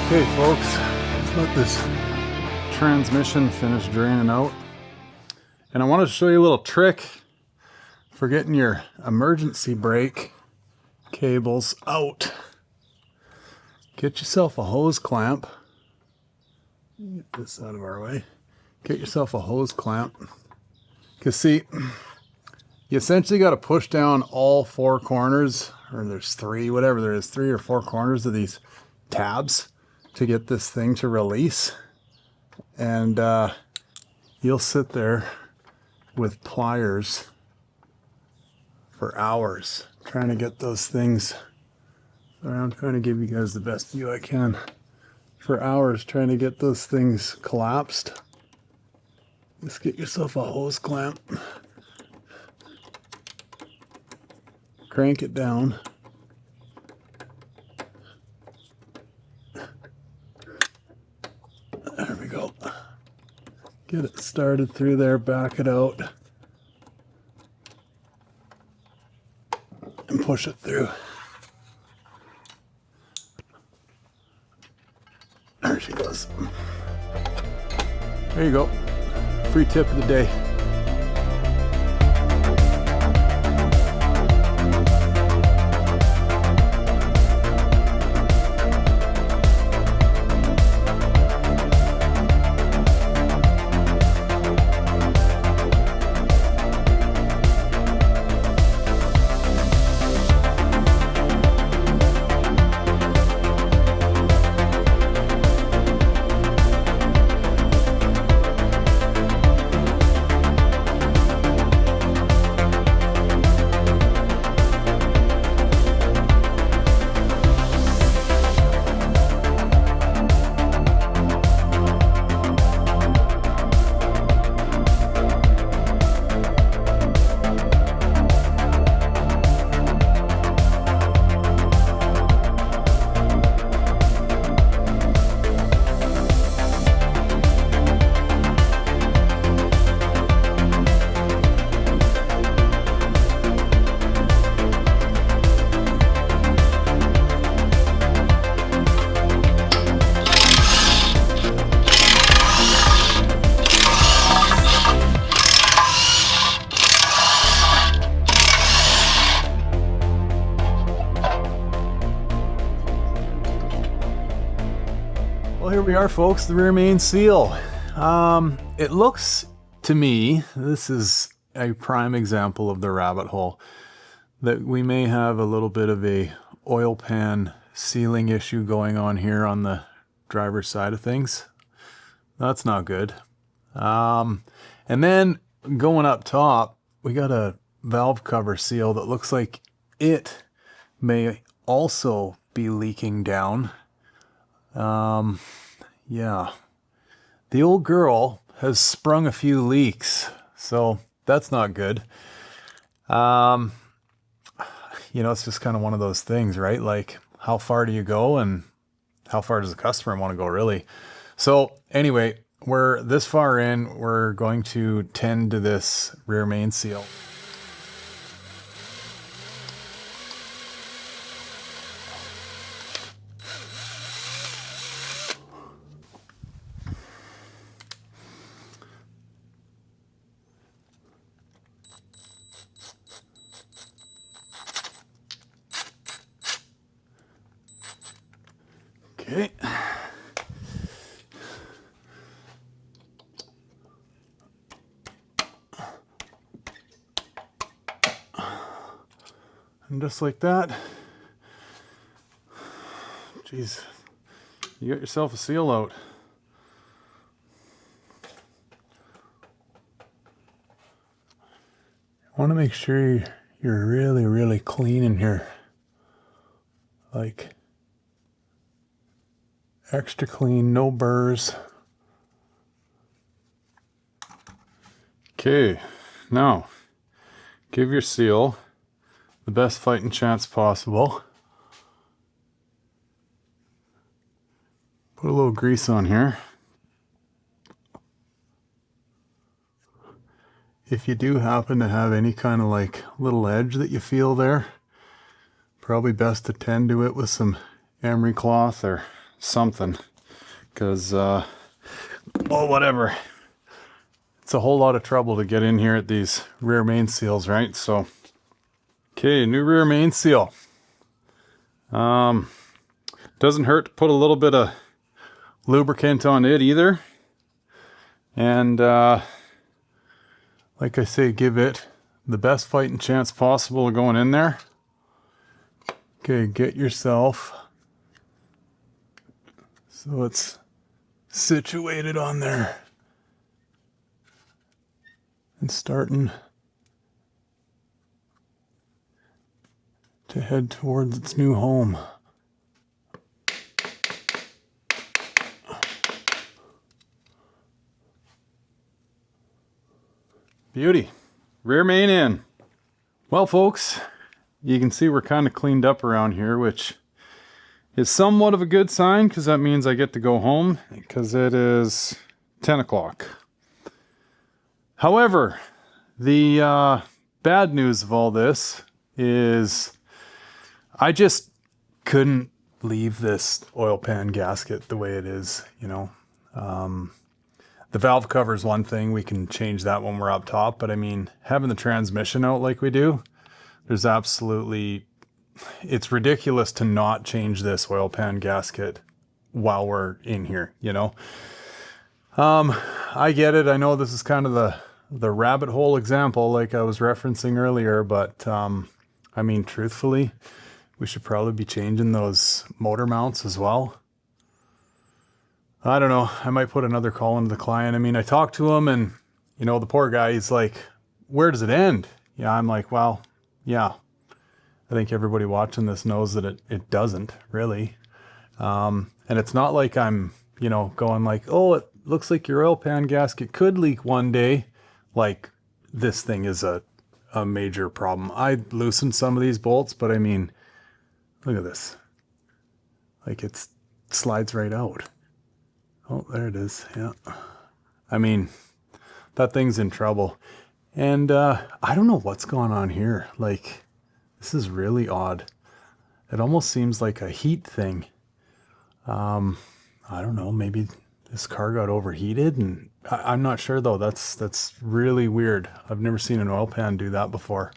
Okay folks, let's let this transmission finish draining out. And I wanted to show you a little trick for getting your emergency brake cables out. Get yourself a hose clamp. Get this out of our way. Get yourself a hose clamp. Because see, you essentially got to push down all four corners, or there's three, whatever there is, 3 or 4 corners of these tabs to get this thing to release. And you'll sit there with pliers for hours trying to get those things. I'm trying to give you guys the best view I can. For hours trying to get those things collapsed. Just get yourself a hose clamp. Crank it down. There we go. Get it started through there, back it out, and push it through. There she goes. There you go. Free tip of the day. Well, here we are, folks, the rear main seal. It looks to me, this is a prime example of the rabbit hole, that we may have a little bit of a oil pan sealing issue going on here on the driver's side of things. That's not good. And then going up top, we got a valve cover seal that looks like it may also be leaking down. Yeah, the old girl has sprung a few leaks, so that's not good. You know, it's just kind of one of those things, right? Like, how far do you go and how far does the customer want to go, really? So anyway, we're this far in, we're going to tend to this rear main seal. Okay. And just like that, geez, you got yourself a seal out. I want to make sure you're really, really clean in here. Like, extra clean, no burrs. Okay, now give your seal the best fighting chance possible. Put a little grease on here. If you do happen to have any kind of like little edge that you feel there, probably best to tend to it with some emery cloth or something, because, well, whatever. It's a whole lot of trouble to get in here at these rear main seals, right? So, okay, new rear main seal. Doesn't hurt to put a little bit of lubricant on it either. And, like I say, give it the best fighting chance possible of going in there. Okay, get yourself so it's situated on there and starting to head towards its new home. Beauty. Rear main in. Well, folks, you can see we're kind of cleaned up around here, which is somewhat of a good sign, because that means I get to go home, because it is 10 o'clock. However, the bad news of all this is I just couldn't leave this oil pan gasket the way it is, you know. The valve cover is one thing. We can change that when we're up top. But I mean, having the transmission out like we do, there's absolutely, it's ridiculous to not change this oil pan gasket while we're in here, you know. I get it. I know this is kind of the rabbit hole example like I was referencing earlier, but I mean, truthfully, we should probably be changing those motor mounts as well. I don't know. I might put another call into the client. I mean, I talked to him and, you know, the poor guy, he's like, where does it end? Yeah, I'm like, well, yeah. I think everybody watching this knows that it doesn't really. And it's not like I'm, you know, going like, oh, it looks like your oil pan gasket could leak one day. Like, this thing is a major problem. I loosened some of these bolts, but I mean, look at this. Like, it slides right out. Oh, there it is. Yeah. I mean, that thing's in trouble. And I don't know what's going on here. Like, this is really odd. It almost seems like a heat thing. I don't know. Maybe this car got overheated, and I'm not sure though. That's really weird. I've never seen an oil pan do that before.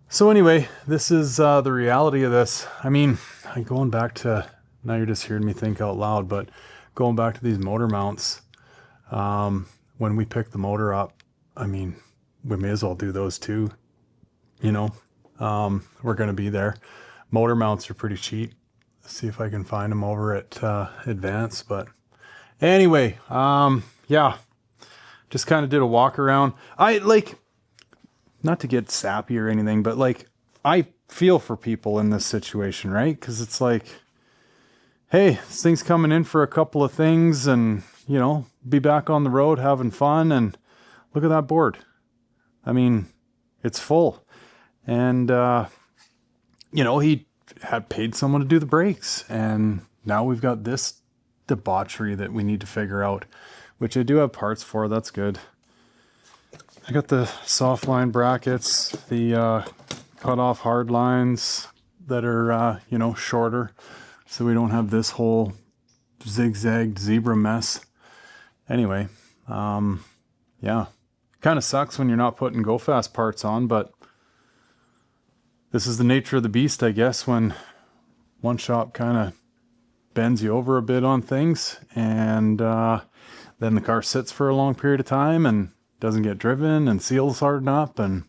So anyway, this is the reality of this. I mean, going back to, now you're just hearing me think out loud, but going back to these motor mounts, when we pick the motor up, I mean, we may as well do those too, you know. We're going to be there. Motor mounts are pretty cheap. Let's see if I can find them over at Advance. But anyway, yeah, just kind of did a walk around. I like, not to get sappy or anything, but like, I feel for people in this situation, right? Because it's like, hey, this thing's coming in for a couple of things and, you know, be back on the road having fun. And look at that board. I mean, it's full. And, you know, he had paid someone to do the brakes. And now we've got this debauchery that we need to figure out, which I do have parts for. That's good. I got the soft line brackets, the cut off hard lines that are, you know, shorter, so we don't have this whole zigzagged zebra mess. Anyway, yeah, kind of sucks when you're not putting go fast parts on, but this is the nature of the beast, I guess, when one shop kind of bends you over a bit on things, and then the car sits for a long period of time and doesn't get driven and seals harden up, and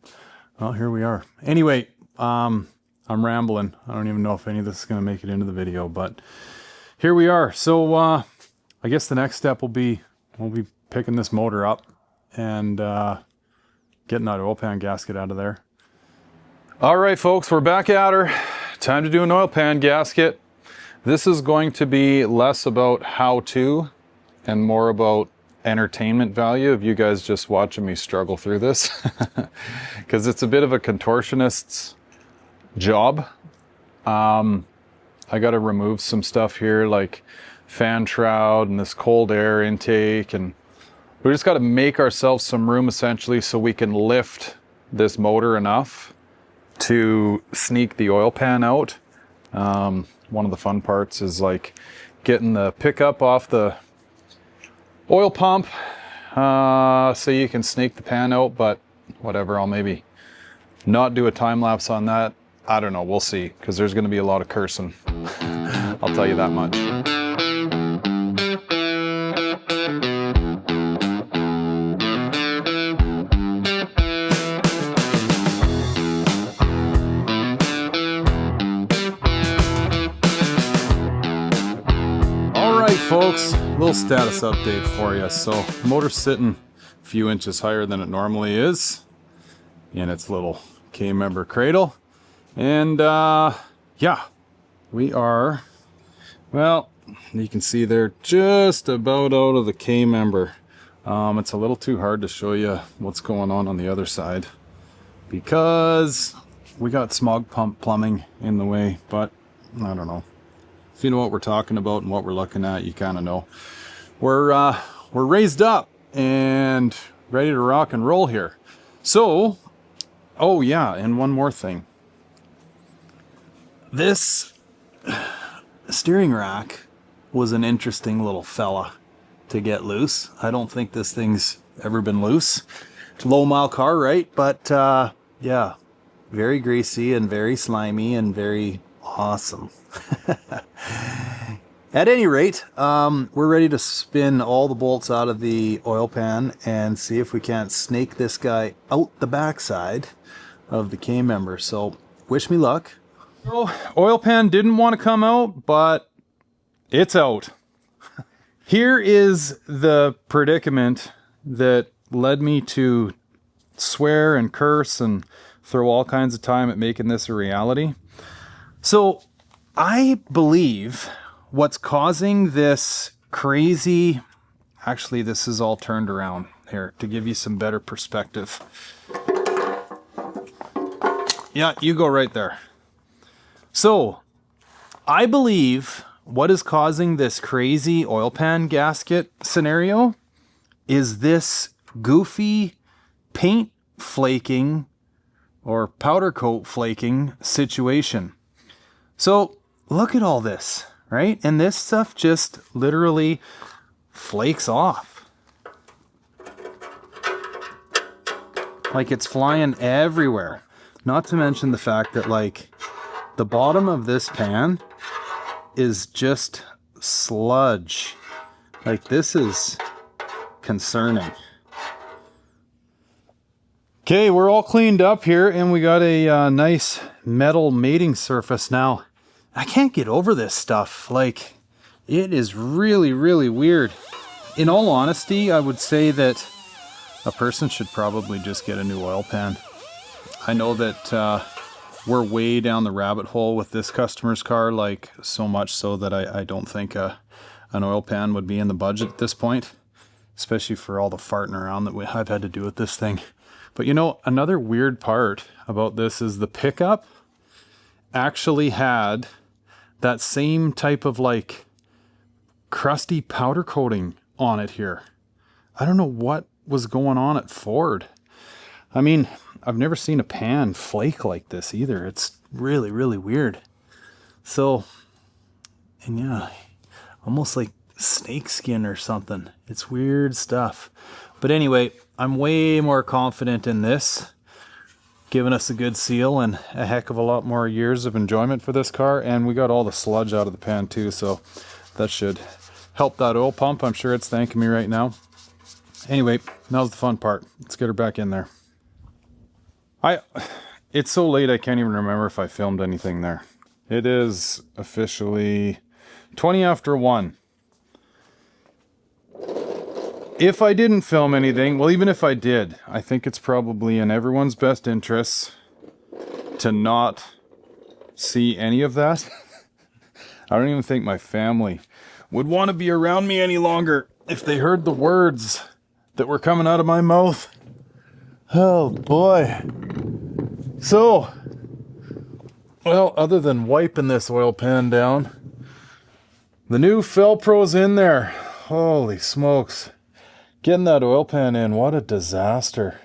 well, here we are. Anyway, I'm rambling. I don't even know if any of this is going to make it into the video, but here we are. So I guess the next step will be, we'll be picking this motor up and getting that oil pan gasket out of there. All right, folks, we're back at her. Time to do an oil pan gasket. This is going to be less about how to and more about entertainment value of you guys just watching me struggle through this, because it's a bit of a contortionist's job. I got to remove some stuff here like fan shroud and this cold air intake, and we just got to make ourselves some room essentially so we can lift this motor enough to sneak the oil pan out. One of the fun parts is like getting the pickup off the oil pump so you can snake the pan out, but whatever, I'll maybe not do a time lapse on that. I don't know, we'll see, because there's going to be a lot of cursing. I'll tell you that much. All right, folks, a little status update for you. So motor's sitting a few inches higher than it normally is in its little K-member cradle. And yeah, we are, well, you can see they're just about out of the K-member. It's a little too hard to show you what's going on the other side because we got smog pump plumbing in the way, but I don't know. If you know what we're talking about and what we're looking at, you kind of know. We're raised up and ready to rock and roll here. So, oh yeah, and one more thing. This steering rack was an interesting little fella to get loose. I don't think this thing's ever been loose. It's a low mile car, right? But yeah, very greasy and very slimy and very awesome. At any rate, we're ready to spin all the bolts out of the oil pan and see if we can't snake this guy out the backside of the K-member. So wish me luck. So, oil pan didn't want to come out, but it's out. Here is the predicament that led me to swear and curse and throw all kinds of time at making this a reality. So I believe what's causing this crazy, actually this is all turned around here to give you some better perspective. Yeah, you go right there. So I believe what is causing this crazy oil pan gasket scenario is this goofy paint flaking or powder coat flaking situation. So look at all this, right? And this stuff just literally flakes off. Like it's flying everywhere. Not to mention the fact that like the bottom of this pan is just sludge. Like this is concerning. Okay, we're all cleaned up here and we got a nice metal mating surface now. I can't get over this stuff. Like it is really, really weird. In all honesty, I would say that a person should probably just get a new oil pan. I know that we're way down the rabbit hole with this customer's car, like so much so that I don't think an oil pan would be in the budget at this point, especially for all the farting around that I've had to do with this thing. But you know, another weird part about this is the pickup actually had that same type of like crusty powder coating on it here. I don't know what was going on at Ford. I mean, I've never seen a pan flake like this either. It's really, really weird. So, and yeah, almost like snake skin or something. It's weird stuff. But anyway, I'm way more confident in this, giving us a good seal and a heck of a lot more years of enjoyment for this car. And we got all the sludge out of the pan too, so that should help that oil pump. I'm sure it's thanking me right now. Anyway, now's the fun part. Let's get her back in there. It's so late I can't even remember if I filmed anything there. It is officially 20 after 1. If I didn't film anything, well, even if I did, I think it's probably in everyone's best interests to not see any of that. I don't even think my family would want to be around me any longer if they heard the words that were coming out of my mouth. Oh boy. So, well, other than wiping this oil pan down, the new Felpro's in there. Holy smokes. Getting that oil pan in, what a disaster.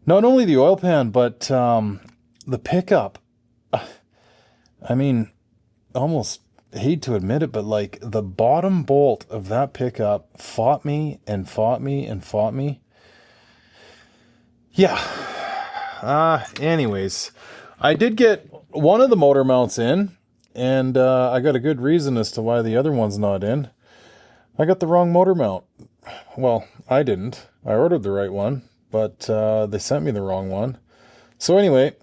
Not only the oil pan, but the pickup. I mean, almost hate to admit it, but like the bottom bolt of that pickup fought me and fought me and fought me. Yeah. Anyways, I did get one of the motor mounts in, and I got a good reason as to why the other one's not in. I got the wrong motor mount. Well, I didn't. I ordered the right one, but they sent me the wrong one. So anyway,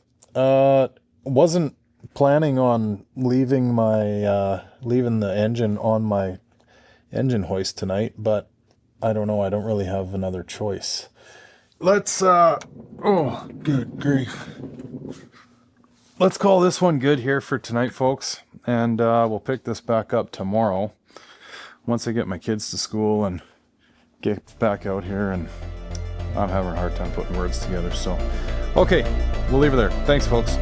wasn't planning on leaving the engine on my engine hoist tonight, but I don't know. I don't really have another choice. Let's, oh, good grief. Let's call this one good here for tonight, folks. And we'll pick this back up tomorrow once I get my kids to school and get back out here. And I'm having a hard time putting words together. So, okay, we'll leave it there. Thanks, folks.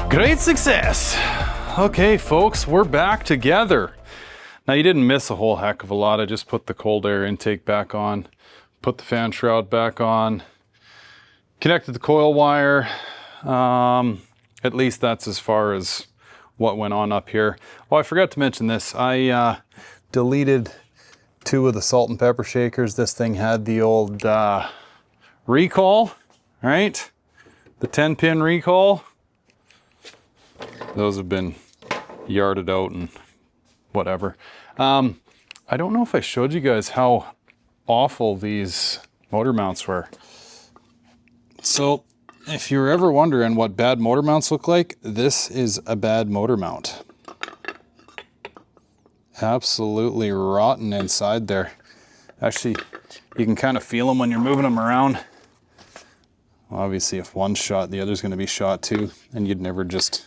Great success. Okay, folks, we're back together. Now, you didn't miss a whole heck of a lot. I just put the cold air intake back on, put the fan shroud back on, connected the coil wire. At least that's as far as what went on up here. Oh, I forgot to mention this. I deleted 2 of the salt and pepper shakers. This thing had the old recall, right? The 10-pin recall. Those have been yarded out and whatever. I don't know if I showed you guys how awful these motor mounts were. So if you're ever wondering what bad motor mounts look like, this is a bad motor mount. Absolutely rotten inside there. Actually, you can kind of feel them when you're moving them around. Obviously, if one's shot, the other's going to be shot too, and you'd never just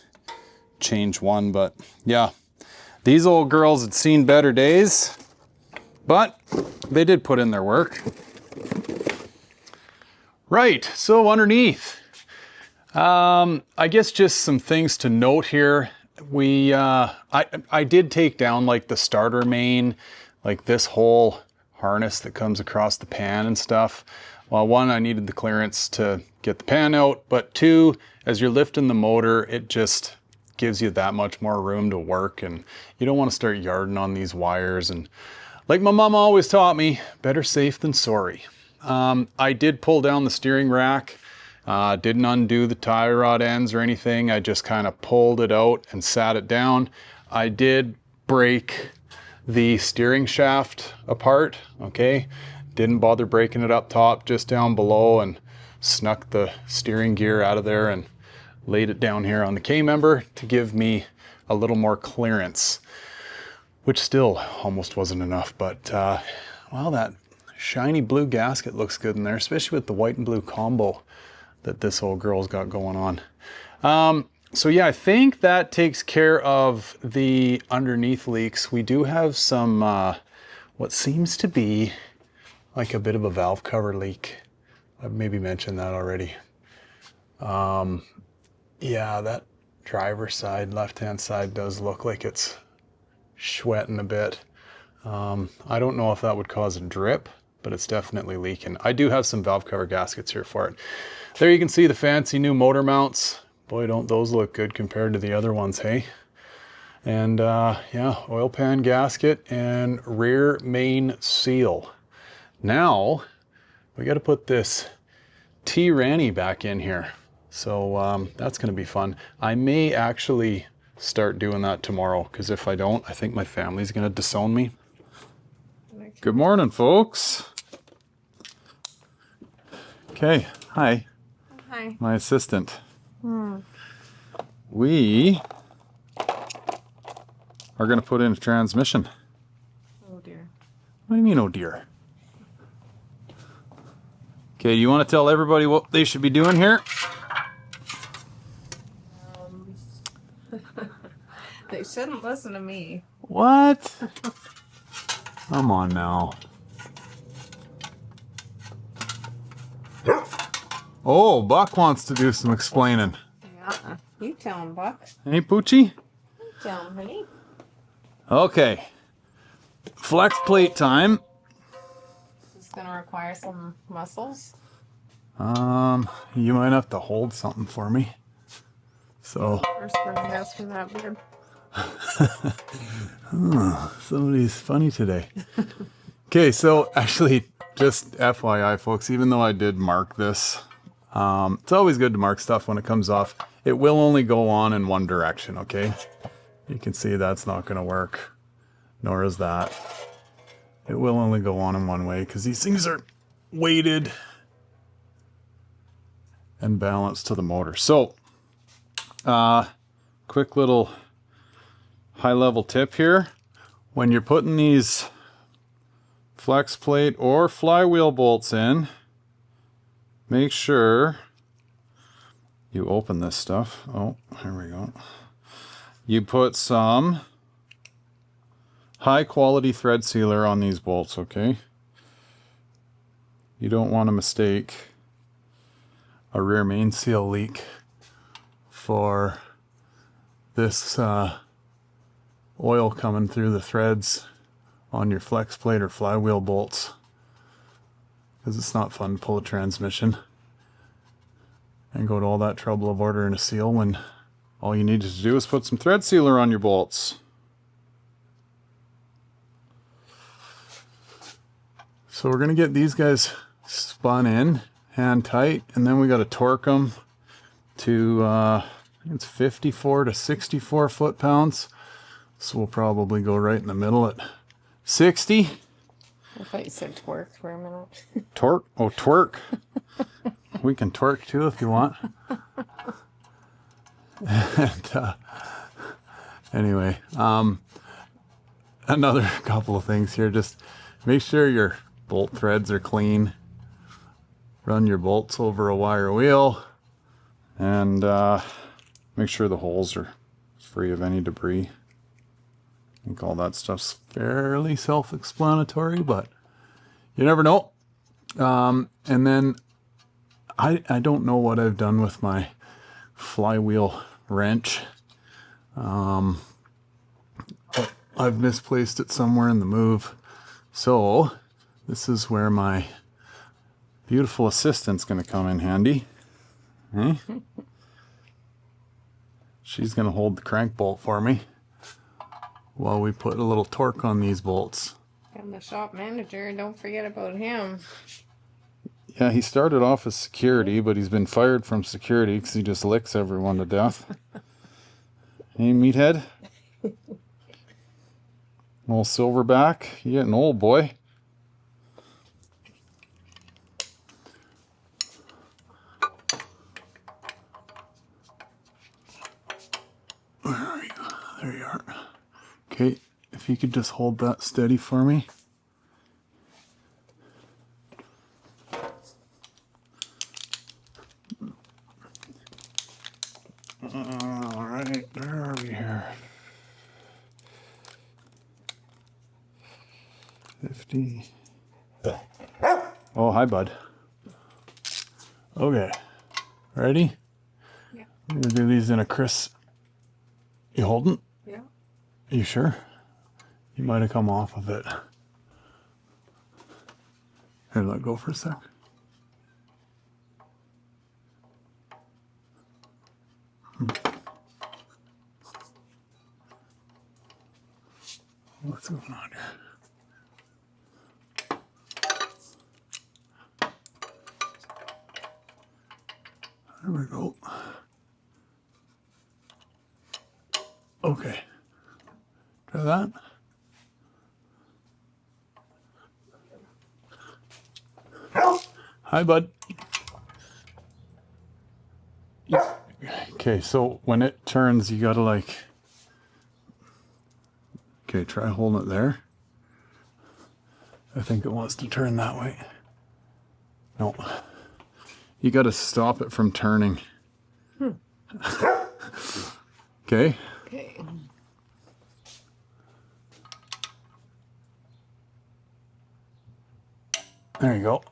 change one. But yeah, these old girls had seen better days, but they did put in their work. Right, so underneath, I guess just some things to note here. I did take down like the starter main, like this whole harness that comes across the pan and stuff. Well, 1, I needed the clearance to get the pan out, but 2, as you're lifting the motor, it just gives you that much more room to work, and you don't want to start yarding on these wires. And like my mom always taught me, better safe than sorry. I did pull down the steering rack, didn't undo the tie rod ends or anything. I just kind of pulled it out and sat it down. I did break the steering shaft apart, okay? Didn't bother breaking it up top, just down below, and snuck the steering gear out of there and laid it down here on the K-member to give me a little more clearance, which still almost wasn't enough. But well, that shiny blue gasket looks good in there, especially with the white and blue combo that this old girl's got going on. So yeah, I think that takes care of the underneath leaks. We do have some what seems to be like a bit of a valve cover leak. I've maybe mentioned that already. Yeah, that driver's side, left-hand side does look like it's sweating a bit. I don't know if that would cause a drip, but it's definitely leaking. I do have some valve cover gaskets here for it. There you can see the fancy new motor mounts. Boy, don't those look good compared to the other ones, hey? And yeah, oil pan gasket and rear main seal. Now, we got to put this T-Ranny back in here. So that's going to be fun. I may actually start doing that tomorrow, because if I don't, I think my family's going to disown me. Good morning, folks. Okay, hi. Hi. My assistant. We are going to put in a transmission. Oh dear. What do you mean, oh dear? Okay, you want to tell everybody what they should be doing here? They shouldn't listen to me. What? Come on now. Oh, Buck wants to do some explaining. Yeah, you tell him, Buck. Hey, Poochie? You tell him, honey. Okay. Flex plate time. This is gonna require some muscles. You might have to hold something for me. So. First, we're gonna ask for that beard. Somebody's funny today. Okay, so actually, just FYI, folks, even though I did mark this, it's always good to mark stuff when it comes off. It will only go on in one direction, okay? You can see that's not going to work, nor is that. It will only go on in one way because these things are weighted and balanced to the motor. So, quick little high-level tip here. When you're putting these flex plate or flywheel bolts in, make sure you open this stuff. Oh, here we go. You put some high-quality thread sealer on these bolts, okay? You don't want to mistake a rear main seal leak for this oil coming through the threads on your flex plate or flywheel bolts, because it's not fun to pull a transmission and go to all that trouble of ordering a seal when all you need to do is put some thread sealer on your bolts. So we're going to get these guys spun in hand tight, and then we got to torque them to I think it's 54 to 64 foot-pounds. So we'll probably go right in the middle at 60. I thought you said twerk for a minute. Torque? Oh, twerk. We can twerk too if you want. And, anyway, another couple of things here. Just make sure your bolt threads are clean. Run your bolts over a wire wheel. And make sure the holes are free of any debris. I think all that stuff's fairly self-explanatory, but you never know. And then I don't know what I've done with my flywheel wrench. I've misplaced it somewhere in the move. So this is where my beautiful assistant's going to come in handy. Okay? She's going to hold the crank bolt for me while we put a little torque on these bolts. I'm the shop manager, don't forget about him. Yeah, he started off as security, but he's been fired from security because he just licks everyone to death. Hey, meathead. Old silverback, you getting old, boy. Where are you? There you are. Okay, if you could just hold that steady for me. All right, where are we here? 50. Oh, hi, bud. Okay, ready? Yeah. I'm gonna do these in a crisp. You holding? Yeah. Are you sure? You might have come off of it. Here, let go for a sec. What's going on here? There we go. Okay. Try that. Hi, bud. Okay, so when it turns, you gotta like... Okay, try holding it there. I think it wants to turn that way. No. You got to stop it from turning. Okay. Okay. There you go.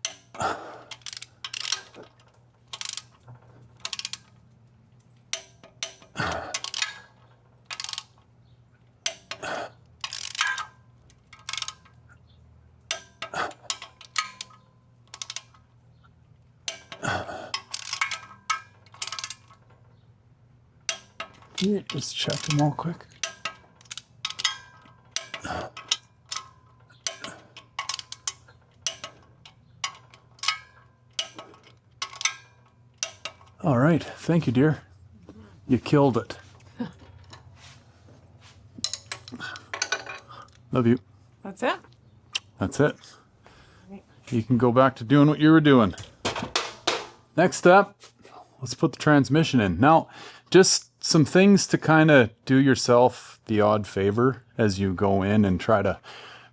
Yeah, just check them all quick. All right, thank you, dear. You killed it. Love you. That's it. That's it. You can go back to doing what you were doing. Next step, let's put the transmission in. Now, just some things to kind of do yourself the odd favor as you go in and try to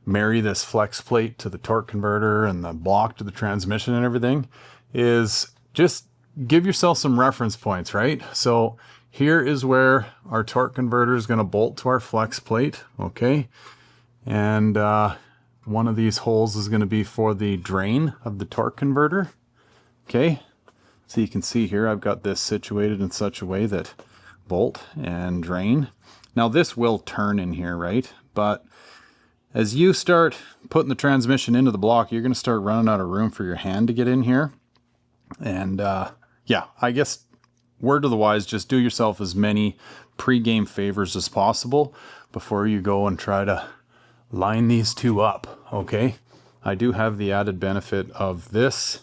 marry this flex plate to the torque converter and the block to the transmission and everything is just give yourself some reference points, right? So here is where our torque converter is going to bolt to our flex plate, okay? And one of these holes is going to be for the drain of the torque converter, okay? So you can see here I've got this situated in such a way that bolt and drain. Now this will turn in here, right? But as you start putting the transmission into the block, you're going to start running out of room for your hand to get in here. And yeah, I guess word to the wise, just do yourself as many pre-game favors as possible before you go and try to line these two up, okay? I do have the added benefit of this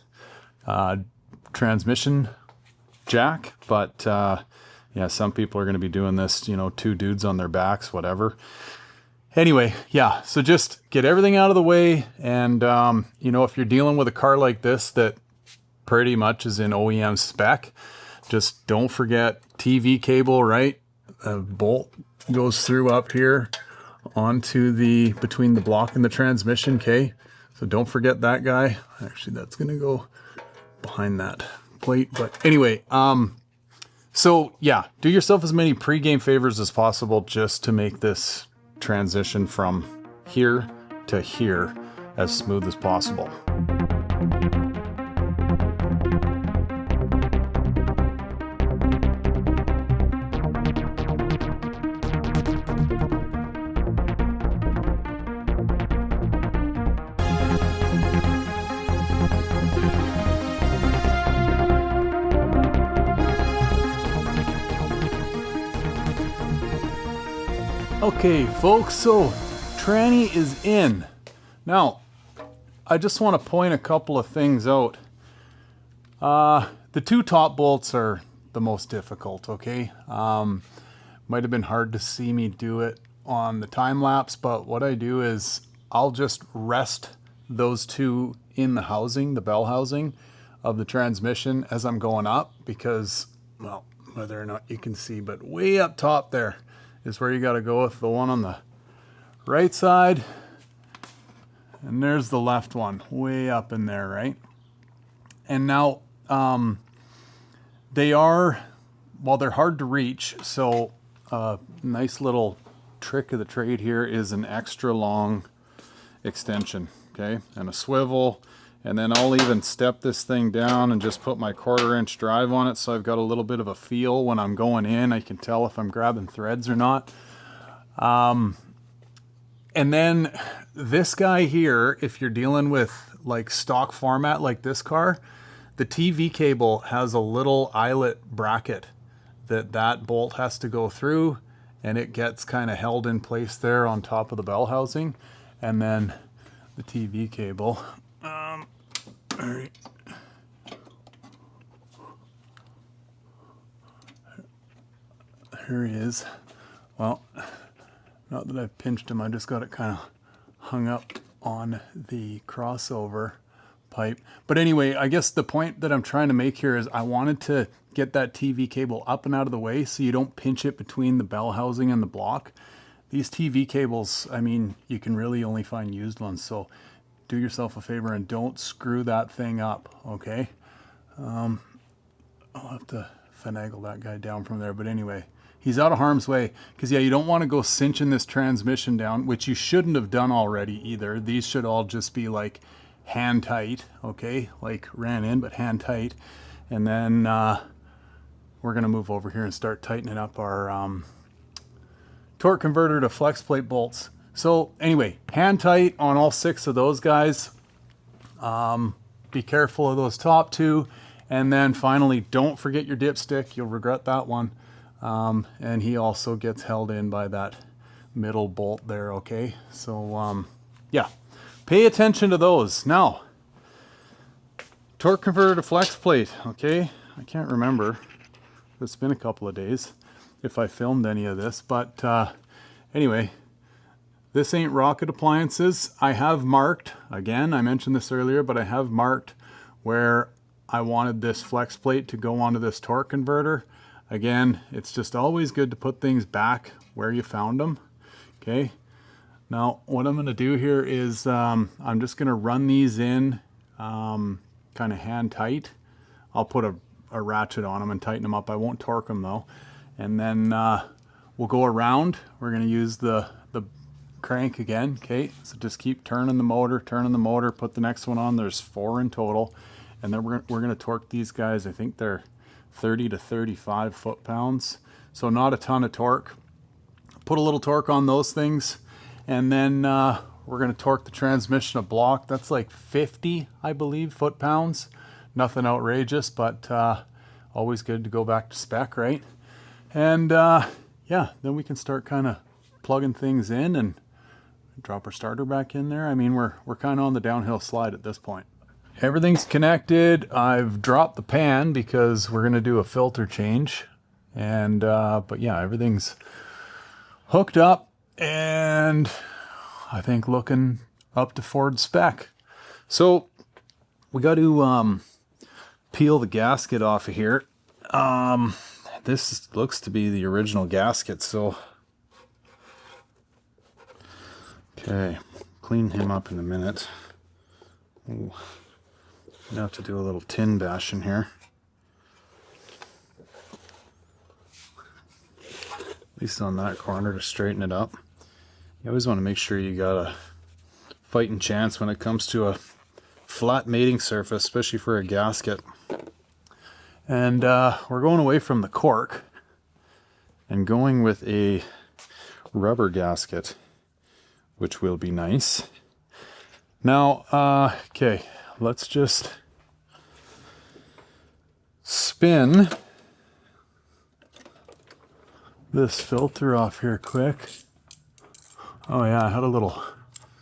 transmission jack, but yeah, some people are going to be doing this, you know, two dudes on their backs, whatever. Anyway, yeah, so just get everything out of the way. And, you know, if you're dealing with a car like this that pretty much is in OEM spec, just don't forget TV cable, right? A bolt goes through up here onto the, between the block and the transmission, okay? So don't forget that guy. Actually, that's going to go behind that plate. But anyway, so yeah, do yourself as many pre-game favors as possible just to make this transition from here to here as smooth as possible. Okay, folks, so tranny is in. Now, I just want to point a couple of things out. The two top bolts are the most difficult, okay? Might have been hard to see me do it on the time lapse, but what I do is I'll just rest those two in the housing, the bell housing of the transmission as I'm going up because, well, whether or not you can see, but way up top there is where you got to go with the one on the right side. And there's the left one way up in there, right? And now they are, well, they're hard to reach. So nice little trick of the trade here is an extra long extension, okay? And a swivel. And then I'll even step this thing down and just put my 1/4-inch drive on it so I've got a little bit of a feel when I'm going in. I can tell if I'm grabbing threads or not. And then this guy here, if you're dealing with like stock format like this car, the TV cable has a little eyelet bracket that bolt has to go through, and it gets kind of held in place there on top of the bell housing. And then the TV cable. All right. Here he is. Well, not that I've pinched him, I just got it kind of hung up on the crossover pipe. But anyway, I guess the point that I'm trying to make here is I wanted to get that TV cable up and out of the way so you don't pinch it between the bell housing and the block. These TV cables, I mean, you can really only find used ones, so do yourself a favor and don't screw that thing up, okay? I'll have to finagle that guy down from there, but anyway, he's out of harm's way. Because yeah, you don't want to go cinching this transmission down, which you shouldn't have done already either. These should all just be like hand tight, okay? Like ran in, but hand tight. And then we're gonna move over here and start tightening up our torque converter to flex plate bolts. So anyway, hand tight on all 6 of those guys. Be careful of those top 2. And then finally, don't forget your dipstick. You'll regret that one. And he also gets held in by that middle bolt there, okay? So yeah, pay attention to those. Now, torque converter to flex plate, okay? I can't remember. It's been a couple of days if I filmed any of this, but anyway, this ain't rocket appliances. I have marked, again, I mentioned this earlier, but I have marked where I wanted this flex plate to go onto this torque converter. Again, it's just always good to put things back where you found them. Okay. Now, what I'm going to do here is I'm just going to run these in kind of hand tight. I'll put a ratchet on them and tighten them up. I won't torque them though. And then we'll go around. We're going to use the crank again. Okay. So just keep turning the motor, put the next one on. There's 4 in total. And then we're going to torque these guys. I think they're 30 to 35 foot-pounds. So not a ton of torque. Put a little torque on those things. And then we're going to torque the transmission a block. That's like 50, I believe, foot-pounds. Nothing outrageous, but always good to go back to spec, right? And yeah, then we can start kind of plugging things in and drop our starter back in there. I mean, we're kind of on the downhill slide at this point. Everything's connected. I've dropped the pan because we're going to do a filter change. And but yeah, everything's hooked up and I think looking up to Ford spec. So we got to peel the gasket off of here. This looks to be the original gasket, so okay, clean him up in a minute. Ooh. I have to do a little tin bash in here. At least on that corner to straighten it up. You always want to make sure you got a fighting chance when it comes to a flat mating surface, especially for a gasket. And we're going away from the cork and going with a rubber gasket, which will be nice. Now, okay, let's just spin this filter off here quick. Oh yeah, I had a little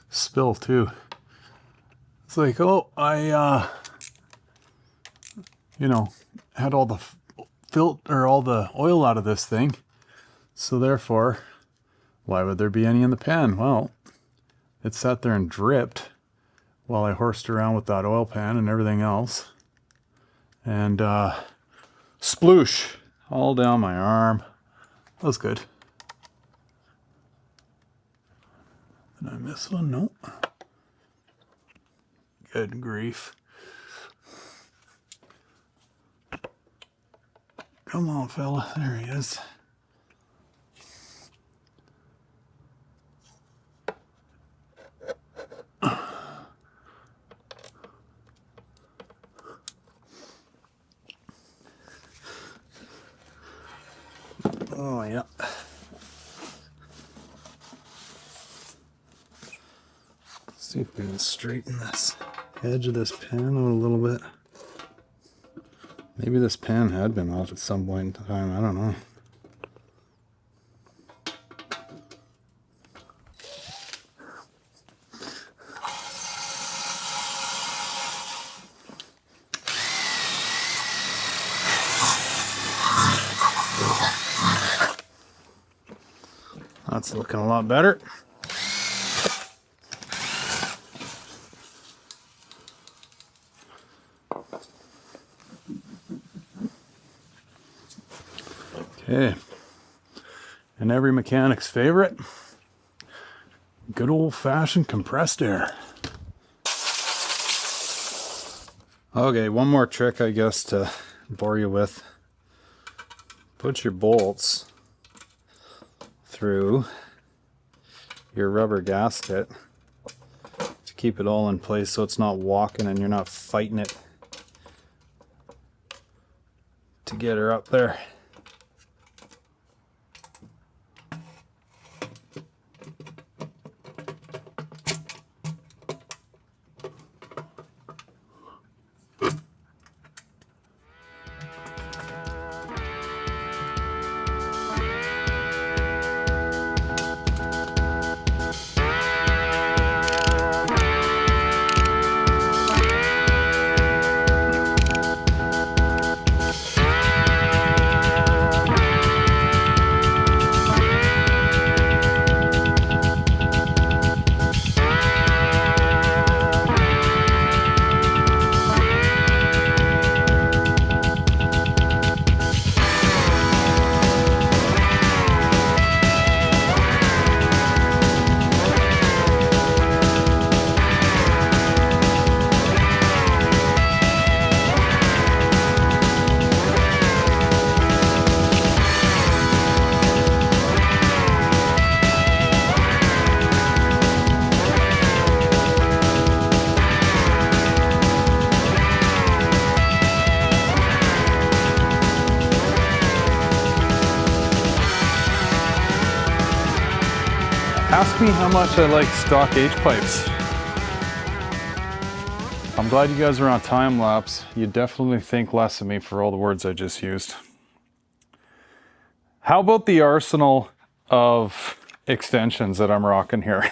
spill too. It's like, oh, I you know, had all the all the oil out of this thing. So therefore, why would there be any in the pan? Well, it sat there and dripped while I horsed around with that oil pan and everything else. And sploosh all down my arm. That was good. Did I miss one? Nope. Good grief. Come on, fella. There he is. Oh, yeah. Let's see if we can straighten this edge of this pan out a little bit. Maybe this pan had been off at some point in time. I don't know. That's looking a lot better. Okay, and every mechanic's favorite, good old-fashioned compressed air. Okay, one more trick I guess to bore you with. Put your bolts through your rubber gasket to keep it all in place so it's not walking and you're not fighting it to get her up there. Ask me how much I like stock H-pipes. I'm glad you guys are on time lapse. You definitely think less of me for all the words I just used. How about the arsenal of extensions that I'm rocking here?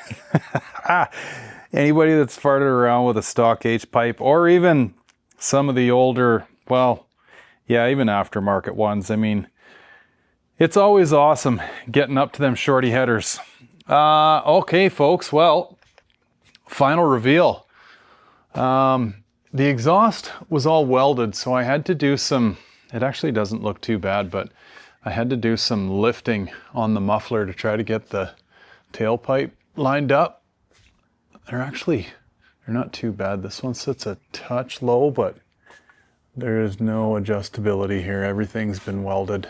Anybody that's farted around with a stock H-pipe, or even some of the older, well, yeah, even aftermarket ones. I mean, it's always awesome getting up to them shorty headers. Okay, folks, well, final reveal. The exhaust was all welded, so I had to do some, it actually doesn't look too bad, but I had to do some lifting on the muffler to try to get the tailpipe lined up. They're not too bad. This one sits a touch low, but there is no adjustability here. Everything's been welded.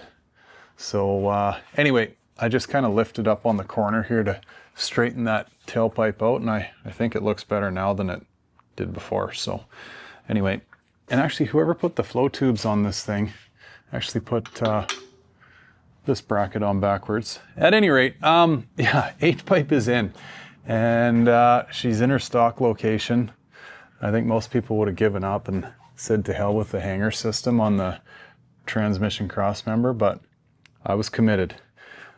So anyway, I just kind of lifted up on the corner here to straighten that tailpipe out, and I think it looks better now than it did before. So anyway, and actually whoever put the flow tubes on this thing actually put this bracket on backwards. At any rate, yeah, H-pipe is in, and she's in her stock location. I think most people would have given up and said to hell with the hanger system on the transmission cross member, but I was committed.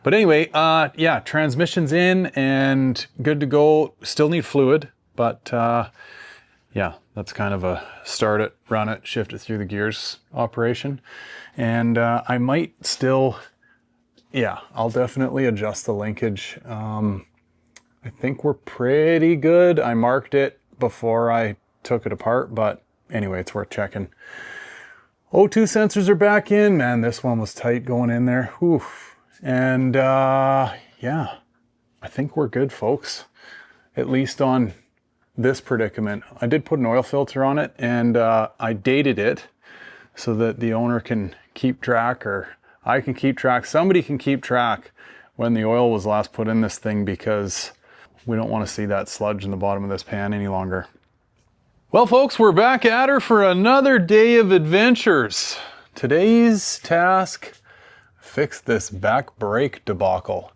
But anyway, yeah, transmission's in and good to go. Still need fluid, but yeah, that's kind of a start it, run it, shift it through the gears operation. And I might still, yeah, I'll definitely adjust the linkage. I think we're pretty good. I marked it before I took it apart, but anyway, it's worth checking. O2 sensors are back in. Man, this one was tight going in there. Oof. And yeah, I think we're good, folks. At least on this predicament. I did put an oil filter on it, and I dated it so that the owner can keep track, or I can keep track. Somebody can keep track when the oil was last put in this thing, because we don't want to see that sludge in the bottom of this pan any longer. Well, folks, we're back at her for another day of adventures. Today's task: fix this back brake debacle.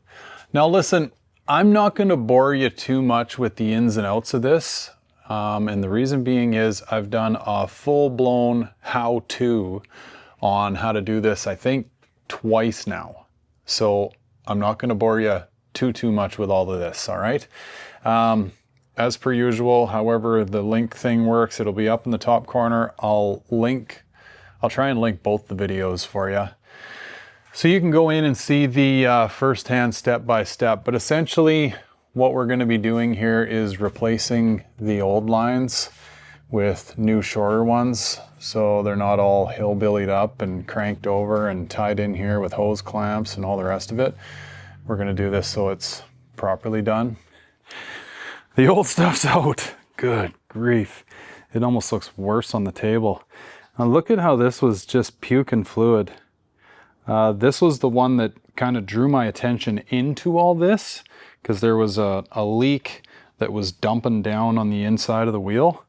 Now listen, I'm not going to bore you too much with the ins and outs of this. And the reason being is I've done a full-blown how-to on how to do this, I think, twice now. So I'm not going to bore you too much with all of this, all right? As per usual, however the link thing works, it'll be up in the top corner. I'll try and link both the videos for you, so you can go in and see the first-hand step-by-step. But essentially what we're going to be doing here is replacing the old lines with new shorter ones, so they're not all hillbillied up and cranked over and tied in here with hose clamps and all the rest of it. We're going to do this so it's properly done. The old stuff's out. Good grief. it almost looks worse on the table. Now look at how this was just puking fluid. This was the one that kind of drew my attention into all this, because there was a leak that was dumping down on the inside of the wheel.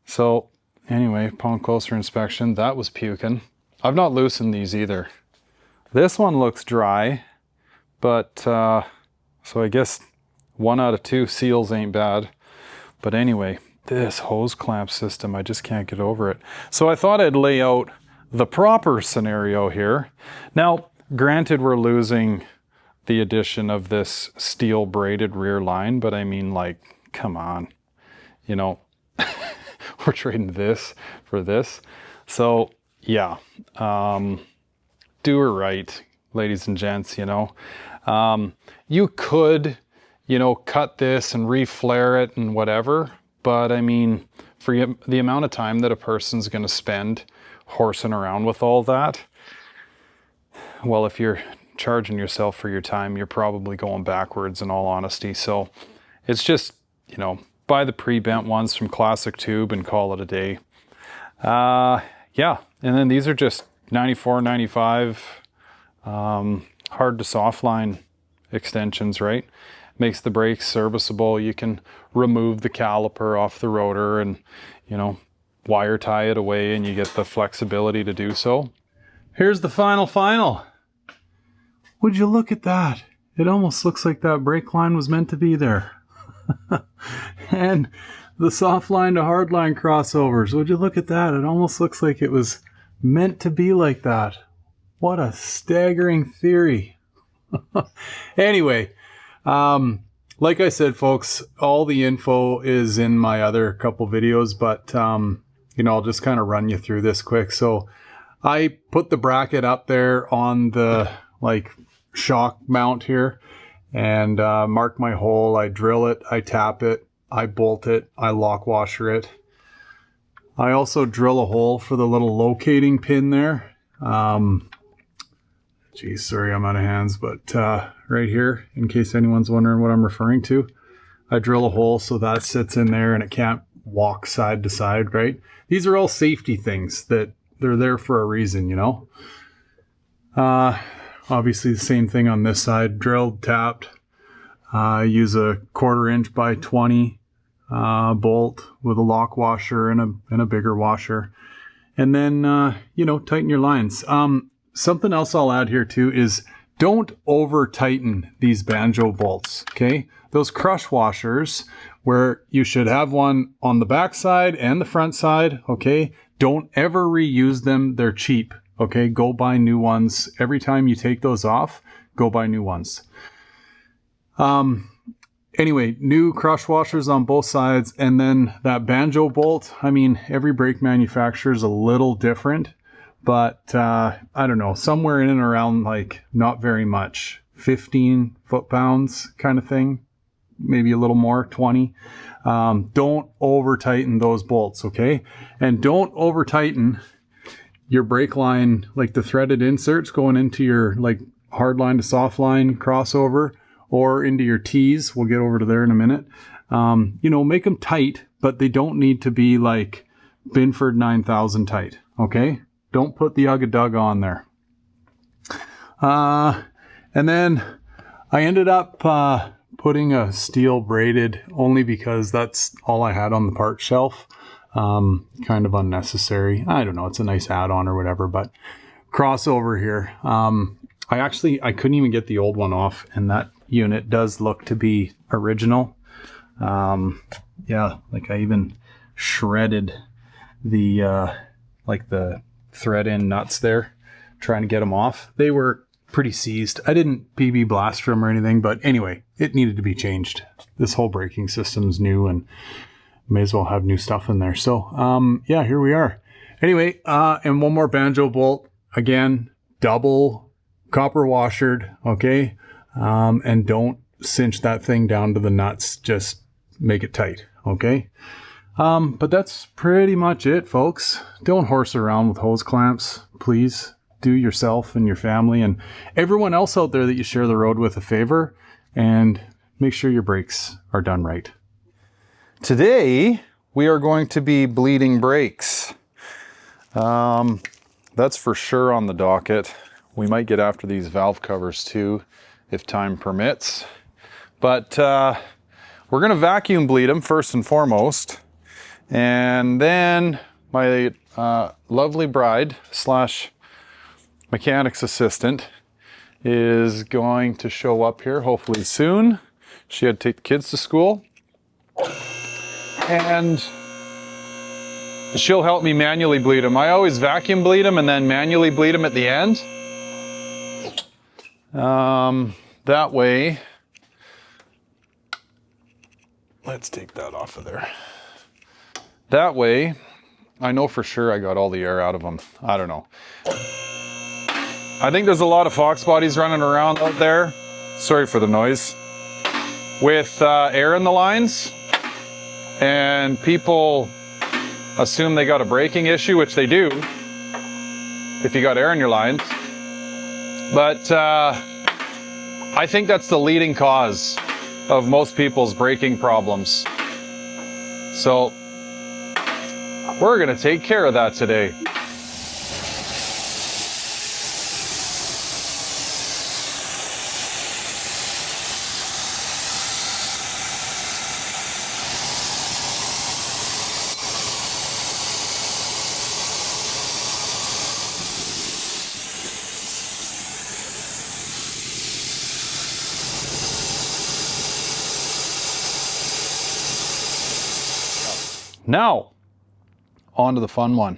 So anyway, upon closer inspection, that was puking. I've not loosened these either. This one looks dry, but so I guess 1 out of 2 seals ain't bad. But anyway, this hose clamp system, I just can't get over it. So I thought I'd lay out the proper scenario here. Now, granted, we're losing the addition of this steel braided rear line, but I mean, like, come on, you know, we're trading this for this. So yeah, do her right, ladies and gents, you know. You could, you know, cut this and reflare it and whatever, but I mean, for the amount of time that a person's going to spend horsing around with all that, well, if you're charging yourself for your time, you're probably going backwards, in all honesty. So it's just, you know, buy the pre-bent ones from Classic Tube and call it a day. Yeah, and then these are just 94, 95 hard to soft line extensions, right? Makes the brakes serviceable. You can remove the caliper off the rotor and, you know, wire tie it away, and you get the flexibility to do so. Here's the final. Would you look at that? It almost looks like that brake line was meant to be there. And the soft line to hard line crossovers, would you look at that? It almost looks like it was meant to be like that. What a staggering theory. Anyway, like I said, folks, all the info is in my other couple videos, but you know, I'll just kind of run you through this quick. So I put the bracket up there on the like shock mount here, and mark my hole. I drill it, I tap it, I bolt it, I lock washer it. I also drill a hole for the little locating pin there. Geez, sorry, I'm out of hands, but right here, in case anyone's wondering what I'm referring to, I drill a hole so that sits in there and it can't walk side to side, right? These are all safety things that they're there for a reason, you know? Obviously the same thing on this side, drilled, tapped. I use a 1/4 inch by 20 bolt with a lock washer and a bigger washer. And then, you know, tighten your lines. Something else I'll add here too is don't over tighten these banjo bolts, okay? Those crush washers where you should have one on the back side and the front side, okay? Don't ever reuse them. They're cheap, okay? Go buy new ones. Every time you take those off, go buy new ones. Anyway, new crush washers on both sides, and then that banjo bolt. I mean, every brake manufacturer is a little different, but I don't know, somewhere in and around, like, not very much, 15 foot-pounds kind of thing, maybe a little more, 20. Don't over tighten those bolts, okay? And don't over tighten your brake line, like the threaded inserts going into your like hard line to soft line crossover, or into your T's. We'll get over to there in a minute. You know, make them tight, but they don't need to be like Binford 9000 tight, okay? Don't put the Ugg-a-Dug on there. And then I ended up putting a steel braided, only because that's all I had on the part shelf. Kind of unnecessary. I don't know, it's a nice add-on or whatever, but crossover here. I couldn't even get the old one off, and that unit does look to be original. Yeah, like I even shredded the like the thread in nuts there, trying to get them off. They were pretty seized. I didn't PB blast them or anything, but anyway, it needed to be changed. This whole braking system's new, and may as well have new stuff in there. So yeah, here we are. Anyway, and one more banjo bolt, again, double copper washered, okay? And don't cinch that thing down to the nuts, just make it tight, okay? But that's pretty much it, folks. Don't horse around with hose clamps, please. Do yourself and your family and everyone else out there that you share the road with a favor, and make sure your brakes are done right. Today, we are going to be bleeding brakes. That's for sure on the docket. We might get after these valve covers too, if time permits. But we're gonna vacuum bleed them first and foremost. And then my lovely bride slash mechanics assistant is going to show up here hopefully soon. She had to take the kids to school. And she'll help me manually bleed them. I always vacuum bleed them and then manually bleed them at the end. That way, let's take that off of there. That way, I know for sure I got all the air out of them. I don't know. I think there's a lot of Foxbodies running around out there. Sorry for the noise. With air in the lines. And people assume they got a braking issue, which they do if you got air in your lines. But I think that's the leading cause of most people's braking problems. So we're gonna take care of that today. Now, on to the fun one,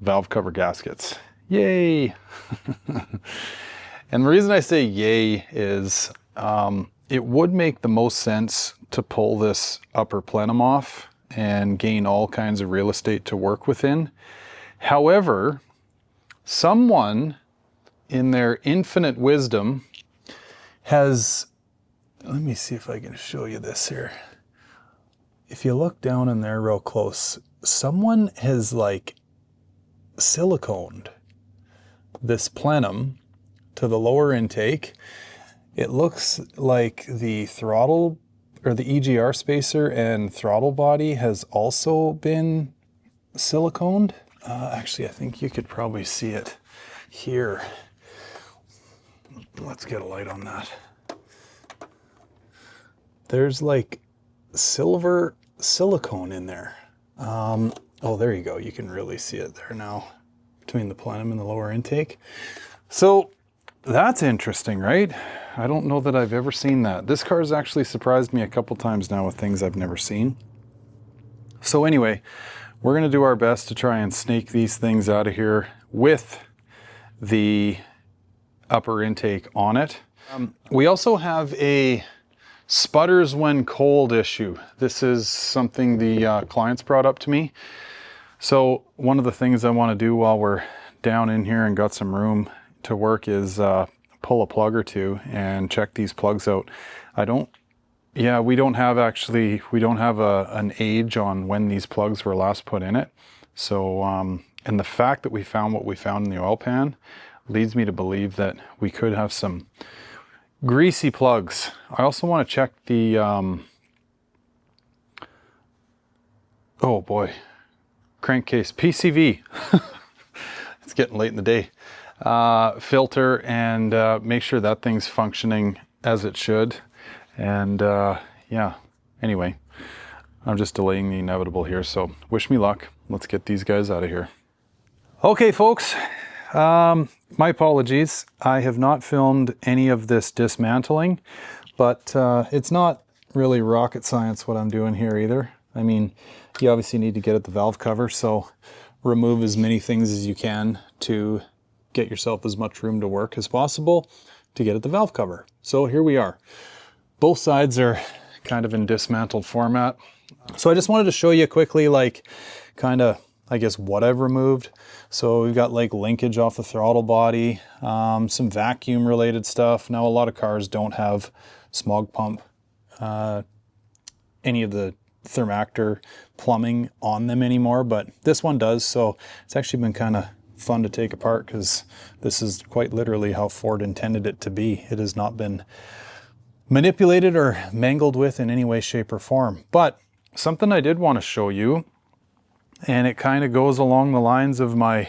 valve cover gaskets. Yay! And the reason I say yay is it would make the most sense to pull this upper plenum off and gain all kinds of real estate to work within. However, someone in their infinite wisdom has, let me see if I can show you this here. If you look down in there real close, someone has like siliconed this plenum to the lower intake. It looks like the throttle or the EGR spacer and throttle body has also been siliconed. Actually, I think you could probably see it here. Let's get a light on that. There's like silver silicone in there. Oh, there you go. You can really see it there now between the plenum and the lower intake. So that's interesting, right? I don't know that I've ever seen that. This car has actually surprised me a couple times now with things I've never seen. So anyway, we're going to do our best to try and snake these things out of here with the upper intake on it. We also have a sputters when cold issue. This is something the clients brought up to me. So one of the things I want to do while we're down in here and got some room to work is pull a plug or two and check these plugs out. We don't have an age on when these plugs were last put in it. So, and the fact that we found what we found in the oil pan leads me to believe that we could have some greasy plugs. I also want to check the, oh boy, crankcase, PCV. It's getting late in the day. Filter and make sure that thing's functioning as it should. And yeah, anyway, I'm just delaying the inevitable here. So wish me luck. Let's get these guys out of here. Okay, folks. My apologies. I have not filmed any of this dismantling, but it's not really rocket science what I'm doing here either. I mean, you obviously need to get at the valve cover, so remove as many things as you can to get yourself as much room to work as possible to get at the valve cover. So here we are. Both sides are kind of in dismantled format. So I just wanted to show you quickly, like, kind of, I guess, what I've removed. So we've got like linkage off the throttle body, some vacuum related stuff. Now a lot of cars don't have smog pump, any of the Thermactor plumbing on them anymore, but this one does. So it's actually been kind of fun to take apart because this is quite literally how Ford intended it to be. It has not been manipulated or mangled with in any way, shape, or form. But something I did want to show you, and it kind of goes along the lines of my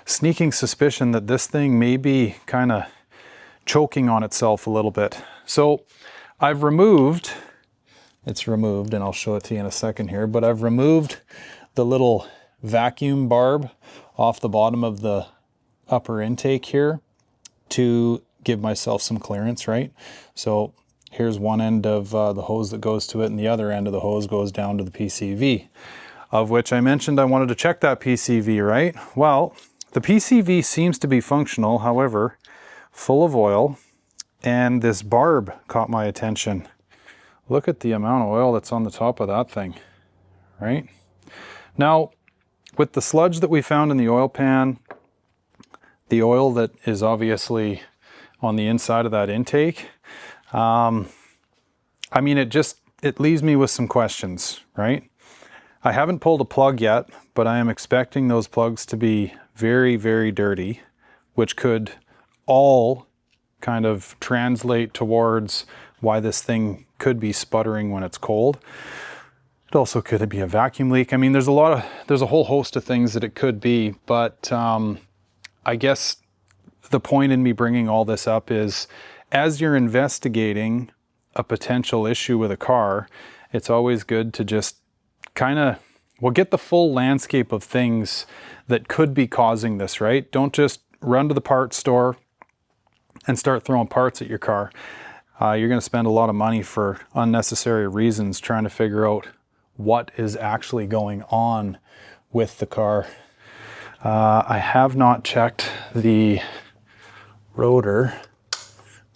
sneaking suspicion that this thing may be kind of choking on itself a little bit. So I've removed, it's removed, and I'll show it to you in a second here, but I've removed the little vacuum barb off the bottom of the upper intake here to give myself some clearance, right? So here's one end of the hose that goes to it, and the other end of the hose goes down to the PCV, of which I mentioned I wanted to check that PCV, right? Well, the PCV seems to be functional, however, full of oil, and this barb caught my attention. Look at the amount of oil that's on the top of that thing, right? Now, with the sludge that we found in the oil pan, the oil that is obviously on the inside of that intake, I mean, it leaves me with some questions, right? I haven't pulled a plug yet, but I am expecting those plugs to be very, very dirty, which could all kind of translate towards why this thing could be sputtering when it's cold. It also could be a vacuum leak. I mean, there's a whole host of things that it could be, but I guess the point in me bringing all this up is, as you're investigating a potential issue with a car, it's always good to just kind of, well, get the full landscape of things that could be causing this, right? Don't just run to the parts store and start throwing parts at your car. You're going to spend a lot of money for unnecessary reasons trying to figure out what is actually going on with the car. I have not checked the rotor,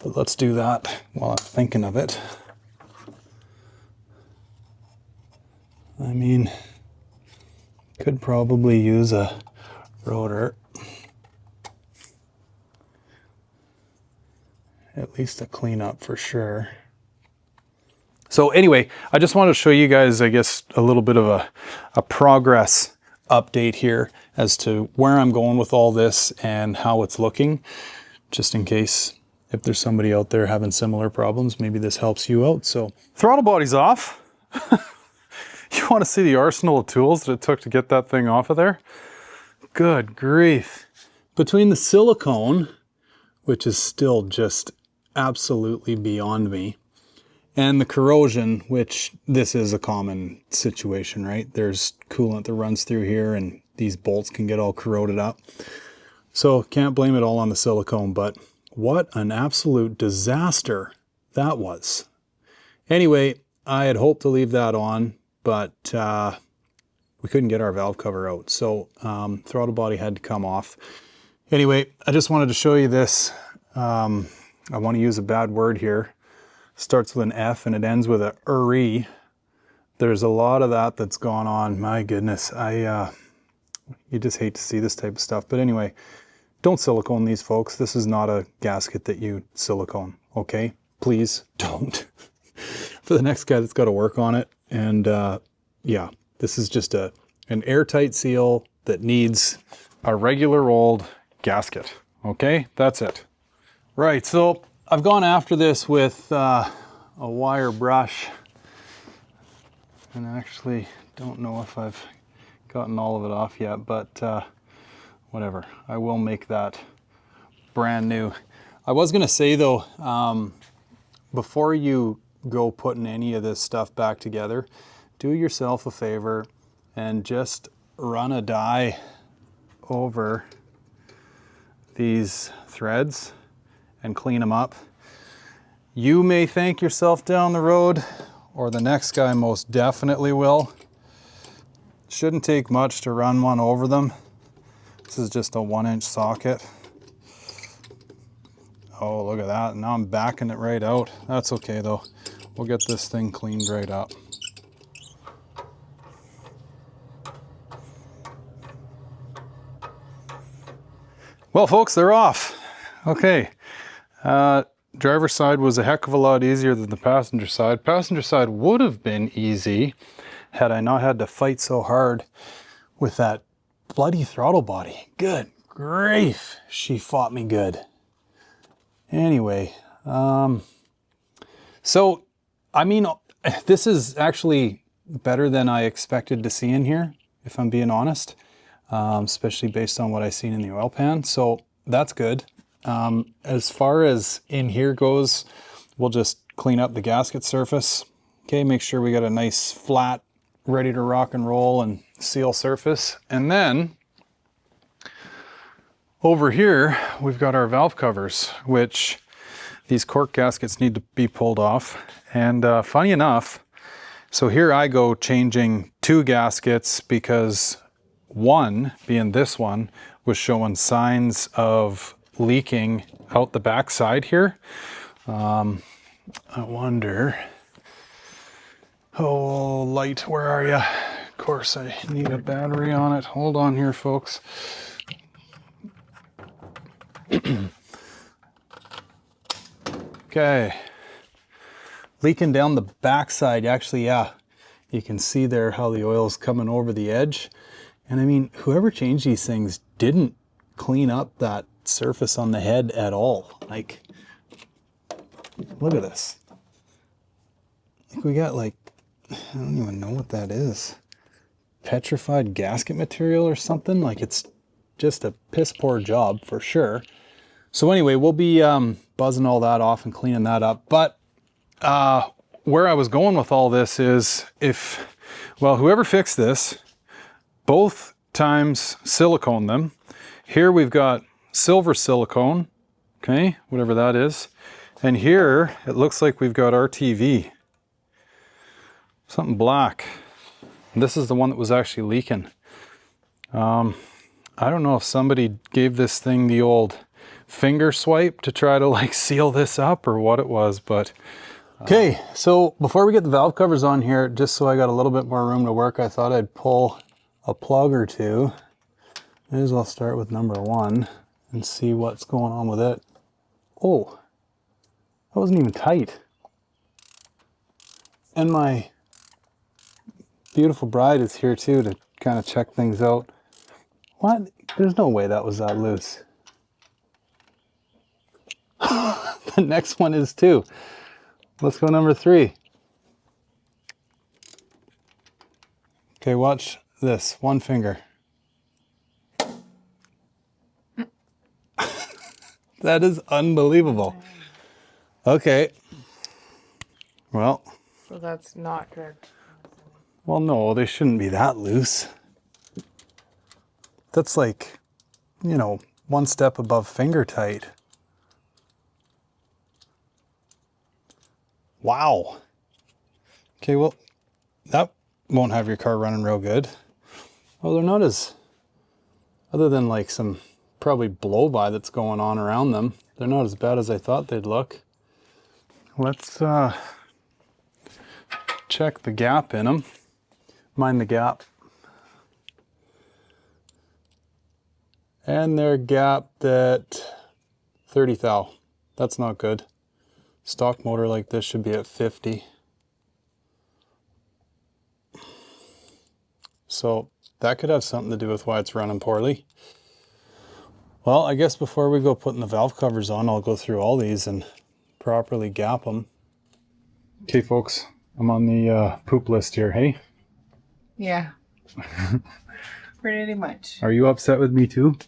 but let's do that while I'm thinking of it. I mean, could probably use a rotor. At least a cleanup for sure. So anyway, I just wanted to show you guys, I guess, a little bit of a progress update here as to where I'm going with all this and how it's looking, just in case if there's somebody out there having similar problems, maybe this helps you out. So throttle body's off. You want to see the arsenal of tools that it took to get that thing off of there? Good grief. Between the silicone, which is still just absolutely beyond me, and the corrosion, which this is a common situation, right? There's coolant that runs through here and these bolts can get all corroded up. So can't blame it all on the silicone, but what an absolute disaster that was. Anyway, I had hoped to leave that on, but we couldn't get our valve cover out. So throttle body had to come off. Anyway, I just wanted to show you this. I want to use a bad word here. Starts with an F and it ends with a "-ry". There's a lot of that that's gone on. My goodness, you just hate to see this type of stuff. But anyway, don't silicone these, folks. This is not a gasket that you silicone, okay? Please don't. For the next guy that's got to work on it. And yeah, this is just an airtight seal that needs a regular old gasket, okay? That's it. Right, so I've gone after this with a wire brush, and I actually don't know if I've gotten all of it off yet, but whatever. I will make that brand new. I was gonna say though, before you go putting any of this stuff back together, do yourself a favor and just run a die over these threads and clean them up. You may thank yourself down the road, or the next guy most definitely will. Shouldn't take much to run one over them. This is just a 1-inch socket. Oh, look at that. Now I'm backing it right out. That's okay though. We'll get this thing cleaned right up. Well, folks, they're off. Okay. Driver's side was a heck of a lot easier than the passenger side. Passenger side would have been easy had I not had to fight so hard with that bloody throttle body. Good grief, she fought me good. Anyway, so, I mean, this is actually better than I expected to see in here, if I'm being honest, especially based on what I seen in the oil pan. So that's good. As far as in here goes, we'll just clean up the gasket surface. Okay, make sure we got a nice flat, ready to rock and roll and seal surface. And then over here, we've got our valve covers, which these cork gaskets need to be pulled off. And funny enough, so here I go changing 2 gaskets because one, being this one, was showing signs of leaking out the back side here. I wonder, oh, light, where are you? Of course, I need a battery on it. Hold on here, folks. Okay, leaking down the back side. Actually, yeah, you can see there how the oil's coming over the edge. And I mean, whoever changed these things didn't clean up that surface on the head at all. Like, look at this. Like, we got like, I don't even know what that is. Petrified gasket material or something. Like, it's just a piss poor job for sure. So anyway, we'll be buzzing all that off and cleaning that up. But where I was going with all this is whoever fixed this, both times silicone them. Here we've got silver silicone, okay, whatever that is. And here it looks like we've got RTV, something black. And this is the one that was actually leaking. I don't know if somebody gave this thing the old finger swipe to try to like seal this up or what it was, but okay. So before we get the valve covers on here, just so I got a little bit more room to work, I thought I'd pull a plug or two. May as well start with number 1 and see what's going on with it. Oh, that wasn't even tight. And my beautiful bride is here too to kind of check things out. What? There's no way that was that loose. The next one is too. Let's go number 3. Okay, watch this. 1 finger. That is unbelievable. Okay. Well. So that's not good. Well, no, they shouldn't be that loose. That's like, you know, 1 step above finger tight. Wow. Okay, well, that won't have your car running real good. Well, they're not as, other than like some probably blow-by that's going on around them, they're not as bad as I thought they'd look. Let's check the gap in them. Mind the gap. And they're gapped at 30 thou. That's not good. Stock motor like this should be at 50. So that could have something to do with why it's running poorly. Well, I guess before we go putting the valve covers on, I'll go through all these and properly gap them. Okay, folks, I'm on the poop list here, hey? Yeah. Pretty much. Are you upset with me too?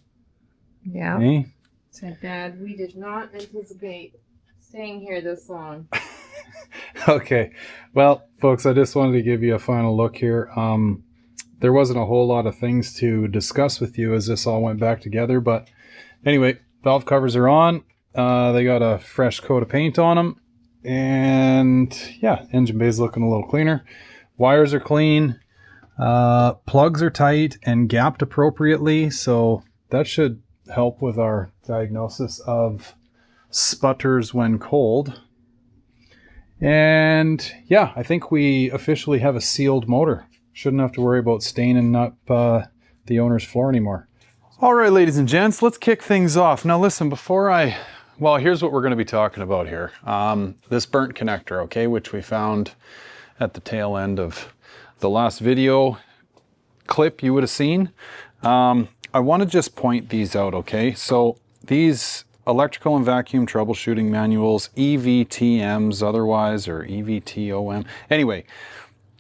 Yeah. Hey? Said Dad, we did not anticipate staying here this long. Okay, well, folks, I just wanted to give you a final look here. There wasn't a whole lot of things to discuss with you as this all went back together, but anyway, valve covers are on. They got a fresh coat of paint on them, and yeah, engine bay is looking a little cleaner. Wires are clean. Plugs are tight and gapped appropriately, so that should help with our diagnosis of sputters when cold. And yeah, I think we officially have a sealed motor. Shouldn't have to worry about staining up the owner's floor anymore. All right, ladies and gents, let's kick things off. Now listen, well, here's what we're going to be talking about here. This burnt connector, okay, which we found at the tail end of the last video clip you would have seen. I want to just point these out, okay? So these electrical and vacuum troubleshooting manuals, EVTMs otherwise, or EVTOM. Anyway,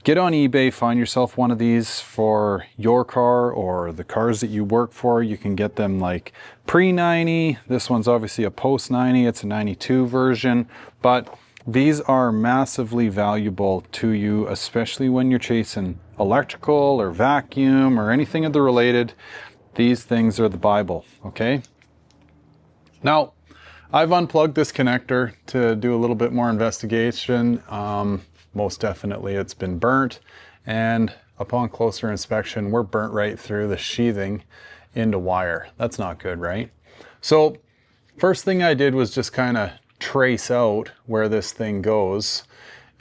get on eBay, find yourself one of these for your car or the cars that you work for. You can get them like pre-90. This one's obviously a post-90. It's a 92 version, but these are massively valuable to you, especially when you're chasing electrical or vacuum or anything of the related. These things are the Bible, okay? Now, I've unplugged this connector to do a little bit more investigation. Most definitely it's been burnt, and upon closer inspection, we're burnt right through the sheathing into wire. That's not good, right? So first thing I did was just kind of trace out where this thing goes,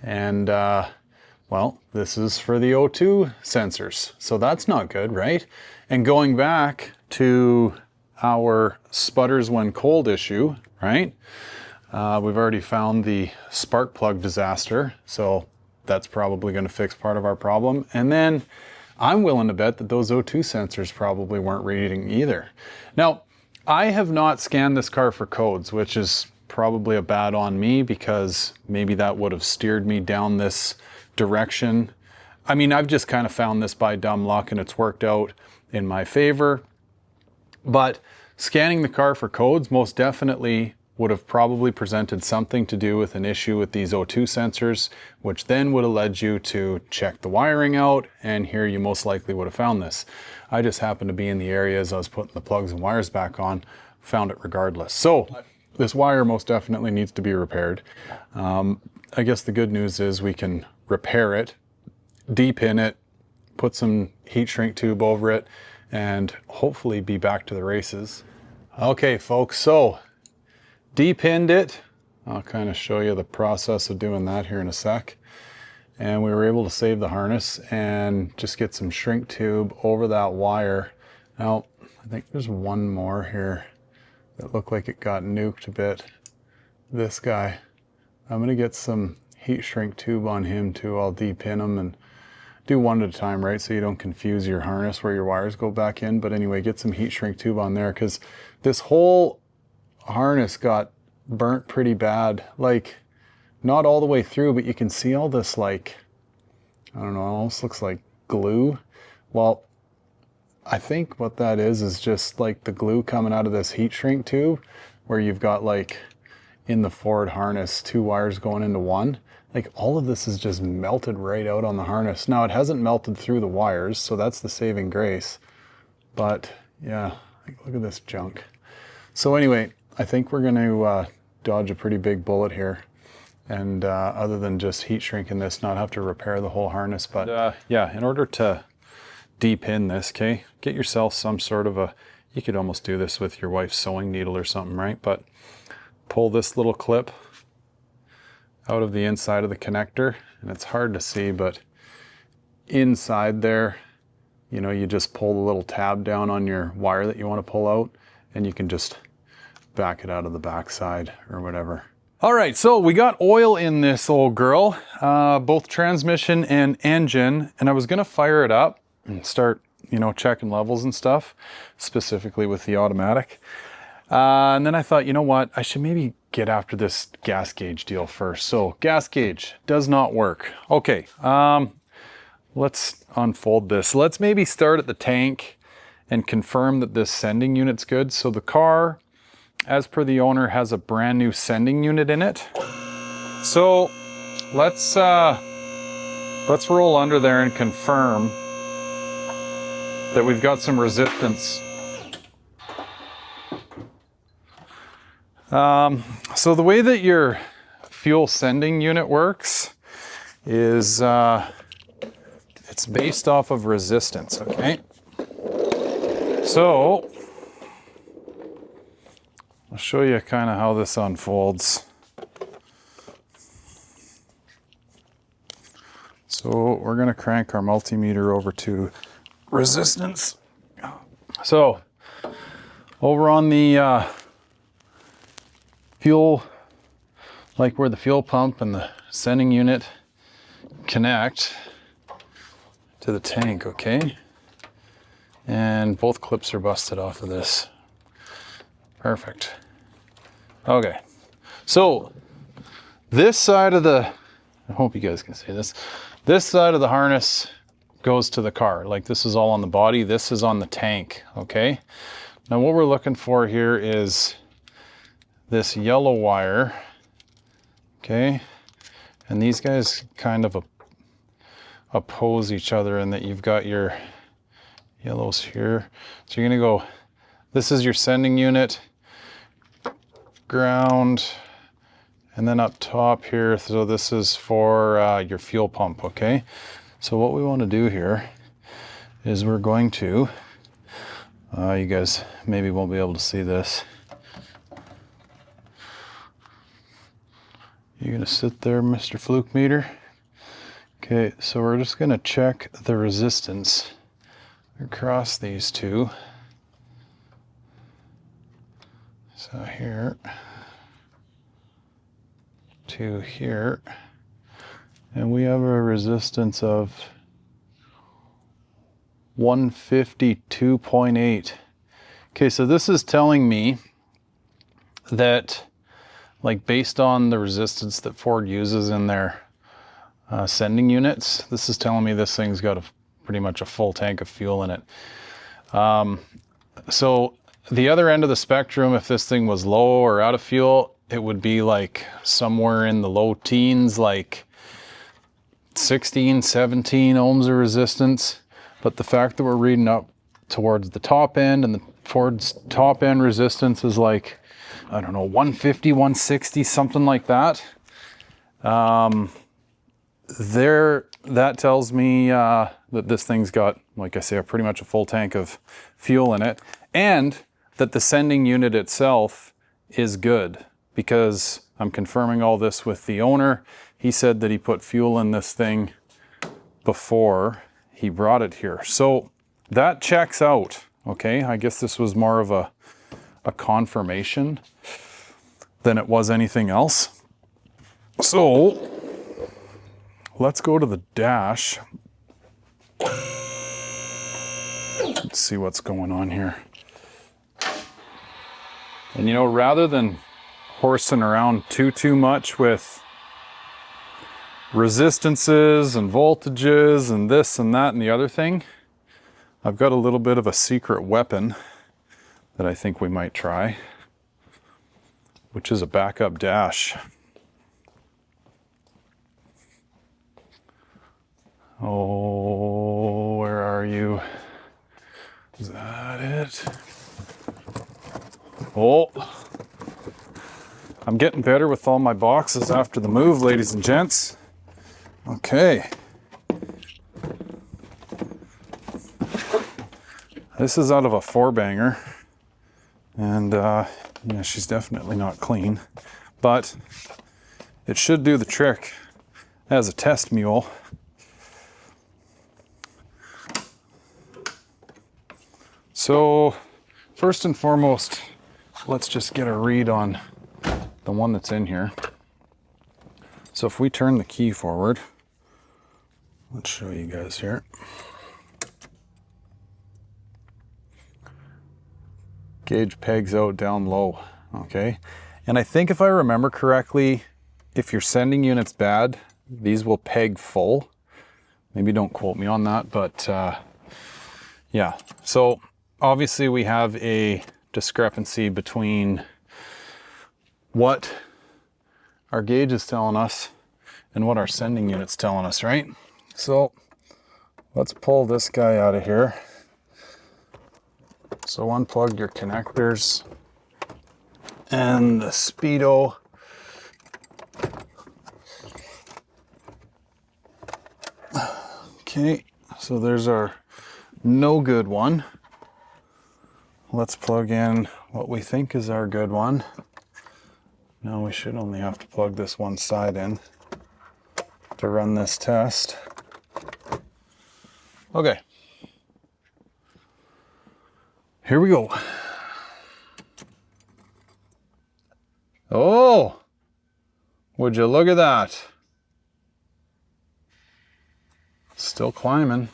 and well, this is for the O2 sensors, so that's not good, right? And going back to our sputters when cold issue, right? We've already found the spark plug disaster, so that's probably going to fix part of our problem. And then I'm willing to bet that those O2 sensors probably weren't reading either. Now, I have not scanned this car for codes, which is probably a bad on me, because maybe that would have steered me down this direction. I mean, I've just kind of found this by dumb luck, and it's worked out in my favor. But scanning the car for codes most definitely would have probably presented something to do with an issue with these O2 sensors, which then would have led you to check the wiring out, and here you most likely would have found this. I just happened to be in the area as I was putting the plugs and wires back on, found it regardless. So this wire most definitely needs to be repaired. I guess the good news is we can repair it, de-pin it, put some heat shrink tube over it, and hopefully be back to the races. Okay folks, so de-pinned it. I'll kind of show you the process of doing that here in a sec. And we were able to save the harness and just get some shrink tube over that wire. Now, I think there's one more here that looked like it got nuked a bit. This guy. I'm gonna get some heat shrink tube on him too. I'll de-pin him and do one at a time, right? So you don't confuse your harness where your wires go back in. But anyway, get some heat shrink tube on there, because this whole harness got burnt pretty bad. Like, not all the way through, but you can see all this, like, I don't know, it almost looks like glue. Well, I think what that is just like the glue coming out of this heat shrink tube, where you've got, like, in the forward harness, 2 wires going into one. Like, all of this is just melted right out on the harness. Now, it hasn't melted through the wires, so that's the saving grace. But yeah, like, look at this junk. So anyway, I think we're going to dodge a pretty big bullet here, and other than just heat shrinking this, not have to repair the whole harness. But yeah, in order to de-pin this, okay, get yourself some sort of a, you could almost do this with your wife's sewing needle or something, right? But pull this little clip out of the inside of the connector, and it's hard to see, but inside there, you know, you just pull the little tab down on your wire that you want to pull out, and you can just back it out of the backside or whatever. All right, so we got oil in this old girl, both transmission and engine, and I was gonna fire it up and start, you know, checking levels and stuff, specifically with the automatic. And then I thought, you know what, I should maybe get after this gas gauge deal first. So gas gauge does not work. Okay, let's unfold this. Let's maybe start at the tank and confirm that this sending unit's good. So the car, as per the owner, has a brand new sending unit in it. So let's roll under there and confirm that we've got some resistance. So the way that your fuel sending unit works is it's based off of resistance, okay? So I'll show you kind of how this unfolds. So we're going to crank our multimeter over to resistance. So over on the fuel, like where the fuel pump and the sending unit connect to the tank, okay? And both clips are busted off of this. Perfect. Okay, so this side of the, I hope you guys can see this. This side of the harness goes to the car. Like this is all on the body, this is on the tank, okay? Now what we're looking for here is this yellow wire, okay? And these guys kind of oppose each other in that you've got your yellows here. So you're gonna go, this is your sending unit, ground, and then up top here, so this is for your fuel pump, okay? So what we want to do here is we're going to, you guys maybe won't be able to see this. You're gonna sit there, Mr. Fluke Meter. Okay, so we're just gonna check the resistance across these two. So here to here, and we have a resistance of 152.8. Okay, so this is telling me that, like, based on the resistance that Ford uses in their sending units, this is telling me this thing's got pretty much a full tank of fuel in it. So the other end of the spectrum, if this thing was low or out of fuel, it would be like somewhere in the low teens, like 16, 17 ohms of resistance. But the fact that we're reading up towards the top end, and the Ford's top end resistance is like, I don't know, 150, 160, something like that. That tells me that this thing's got, like I say, pretty much a full tank of fuel in it, and that the sending unit itself is good, because I'm confirming all this with the owner. He said that he put fuel in this thing before he brought it here. So that checks out, okay? I guess this was more of a confirmation than it was anything else. So let's go to the dash. Let's see what's going on here. And you know, rather than horsing around too much with resistances and voltages and this and that and the other thing, I've got a little bit of a secret weapon that I think we might try, which is a backup dash. Oh, where are you? Is that it? Oh, I'm getting better with all my boxes after the move, ladies and gents. Okay. This is out of a 4-banger, and yeah, she's definitely not clean, but it should do the trick as a test mule. So first and foremost, let's just get a read on the one that's in here. So if we turn the key forward, let's show you guys here. Gauge pegs out down low, okay? And I think if I remember correctly, if your sending unit's bad, these will peg full. Maybe don't quote me on that, but yeah. So obviously we have a discrepancy between what our gauge is telling us and what our sending unit's telling us, right? So let's pull this guy out of here. So unplug your connectors and the speedo. Okay, so there's our no good one. Let's plug in what we think is our good one. Now we should only have to plug this one side in to run this test. Okay. Here we go. Oh, would you look at that? Still climbing.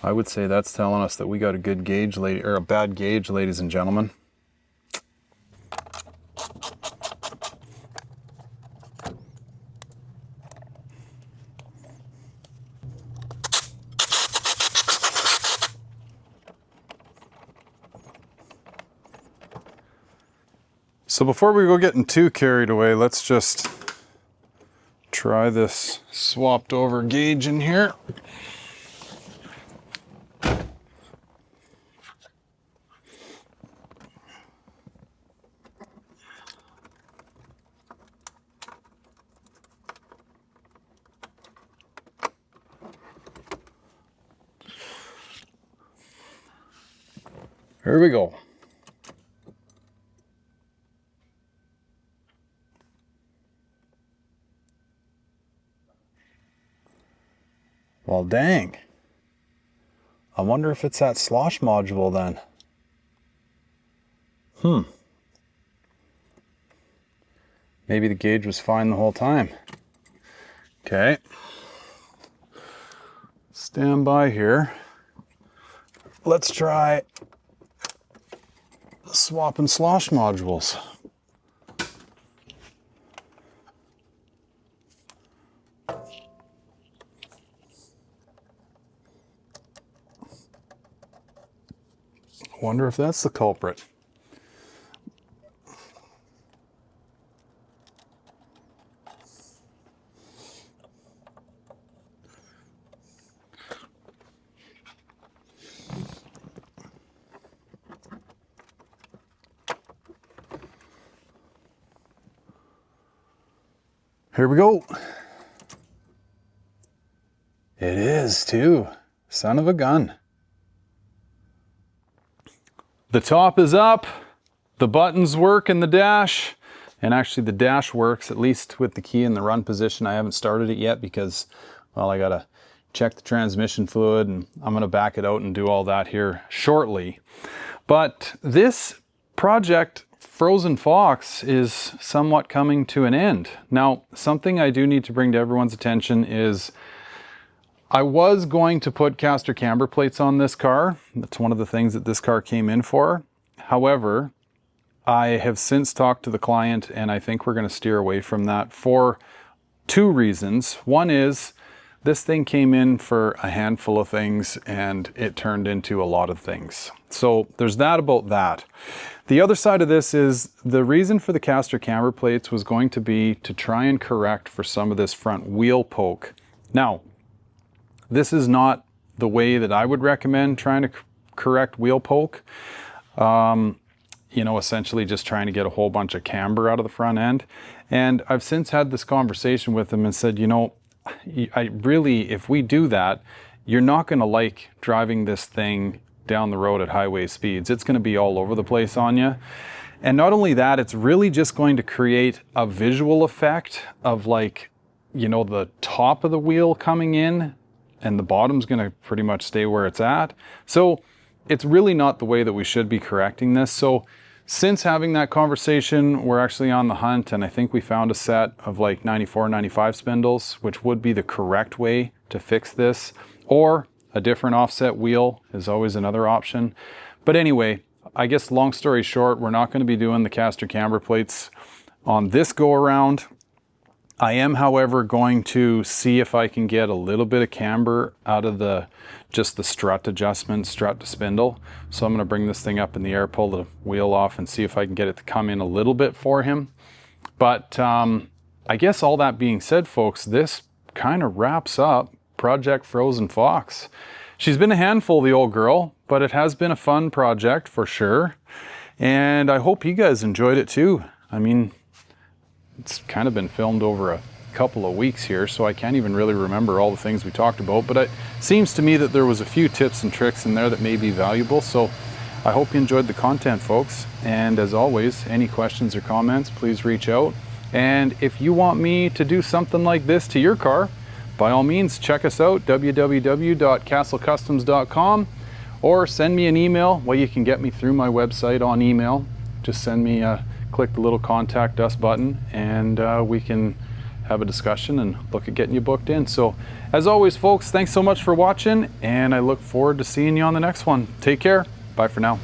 I would say that's telling us that we got a good gauge, or a bad gauge, ladies and gentlemen. So before we go getting too carried away, let's just try this swapped over gauge in here. Here we go. Well, dang. I wonder if it's that slosh module then. Maybe the gauge was fine the whole time. Okay. Stand by here. Let's try swapping slosh modules. Wonder if that's the culprit. Here we go. It is too. Son of a gun. The top is up, the buttons work in the dash, and actually the dash works, at least with the key in the run position. I haven't started it yet because, well, I gotta check the transmission fluid and I'm gonna back it out and do all that here shortly. But this project, Frozen Fox, is somewhat coming to an end. Now, something I do need to bring to everyone's attention is I was going to put caster camber plates on this car. That's one of the things that this car came in for. However, I have since talked to the client and I think we're going to steer away from that for two reasons. One is this thing came in for a handful of things and it turned into a lot of things. So there's that about that. The other side of this is the reason for the caster camber plates was going to be to try and correct for some of this front wheel poke. Now, this is not the way that I would recommend trying to correct wheel poke. You know, essentially just trying to get a whole bunch of camber out of the front end. And I've since had this conversation with them and said, you know, I really, if we do that, you're not going to like driving this thing down the road at highway speeds. It's going to be all over the place on you. And not only that, it's really just going to create a visual effect of, like, you know, the top of the wheel coming in and the bottom's going to pretty much stay where it's at. So it's really not the way that we should be correcting this. So since having that conversation, we're actually on the hunt, and I think we found a set of like 94, 95 spindles, which would be the correct way to fix this, or a different offset wheel is always another option. But anyway, I guess long story short, we're not going to be doing the caster camber plates on this go around. I am, however, going to see if I can get a little bit of camber out of just the strut adjustment, strut to spindle. So I'm going to bring this thing up in the air, pull the wheel off, and see if I can get it to come in a little bit for him. But I guess all that being said, folks, this kind of wraps up Project Frozen Fox. She's been a handful, the old girl, but it has been a fun project for sure. And I hope you guys enjoyed it too. I mean, it's kind of been filmed over a couple of weeks here, so I can't even really remember all the things we talked about, but it seems to me that there was a few tips and tricks in there that may be valuable. So I hope you enjoyed the content, folks. And as always, any questions or comments, please reach out. And if you want me to do something like this to your car, by all means, check us out, www.castlecustoms.com, or send me an email. Well, you can get me through my website on email. Just send me click the little contact us button and we can have a discussion and look at getting you booked in. So as always, folks, thanks so much for watching, and I look forward to seeing you on the next one. Take care. Bye for now.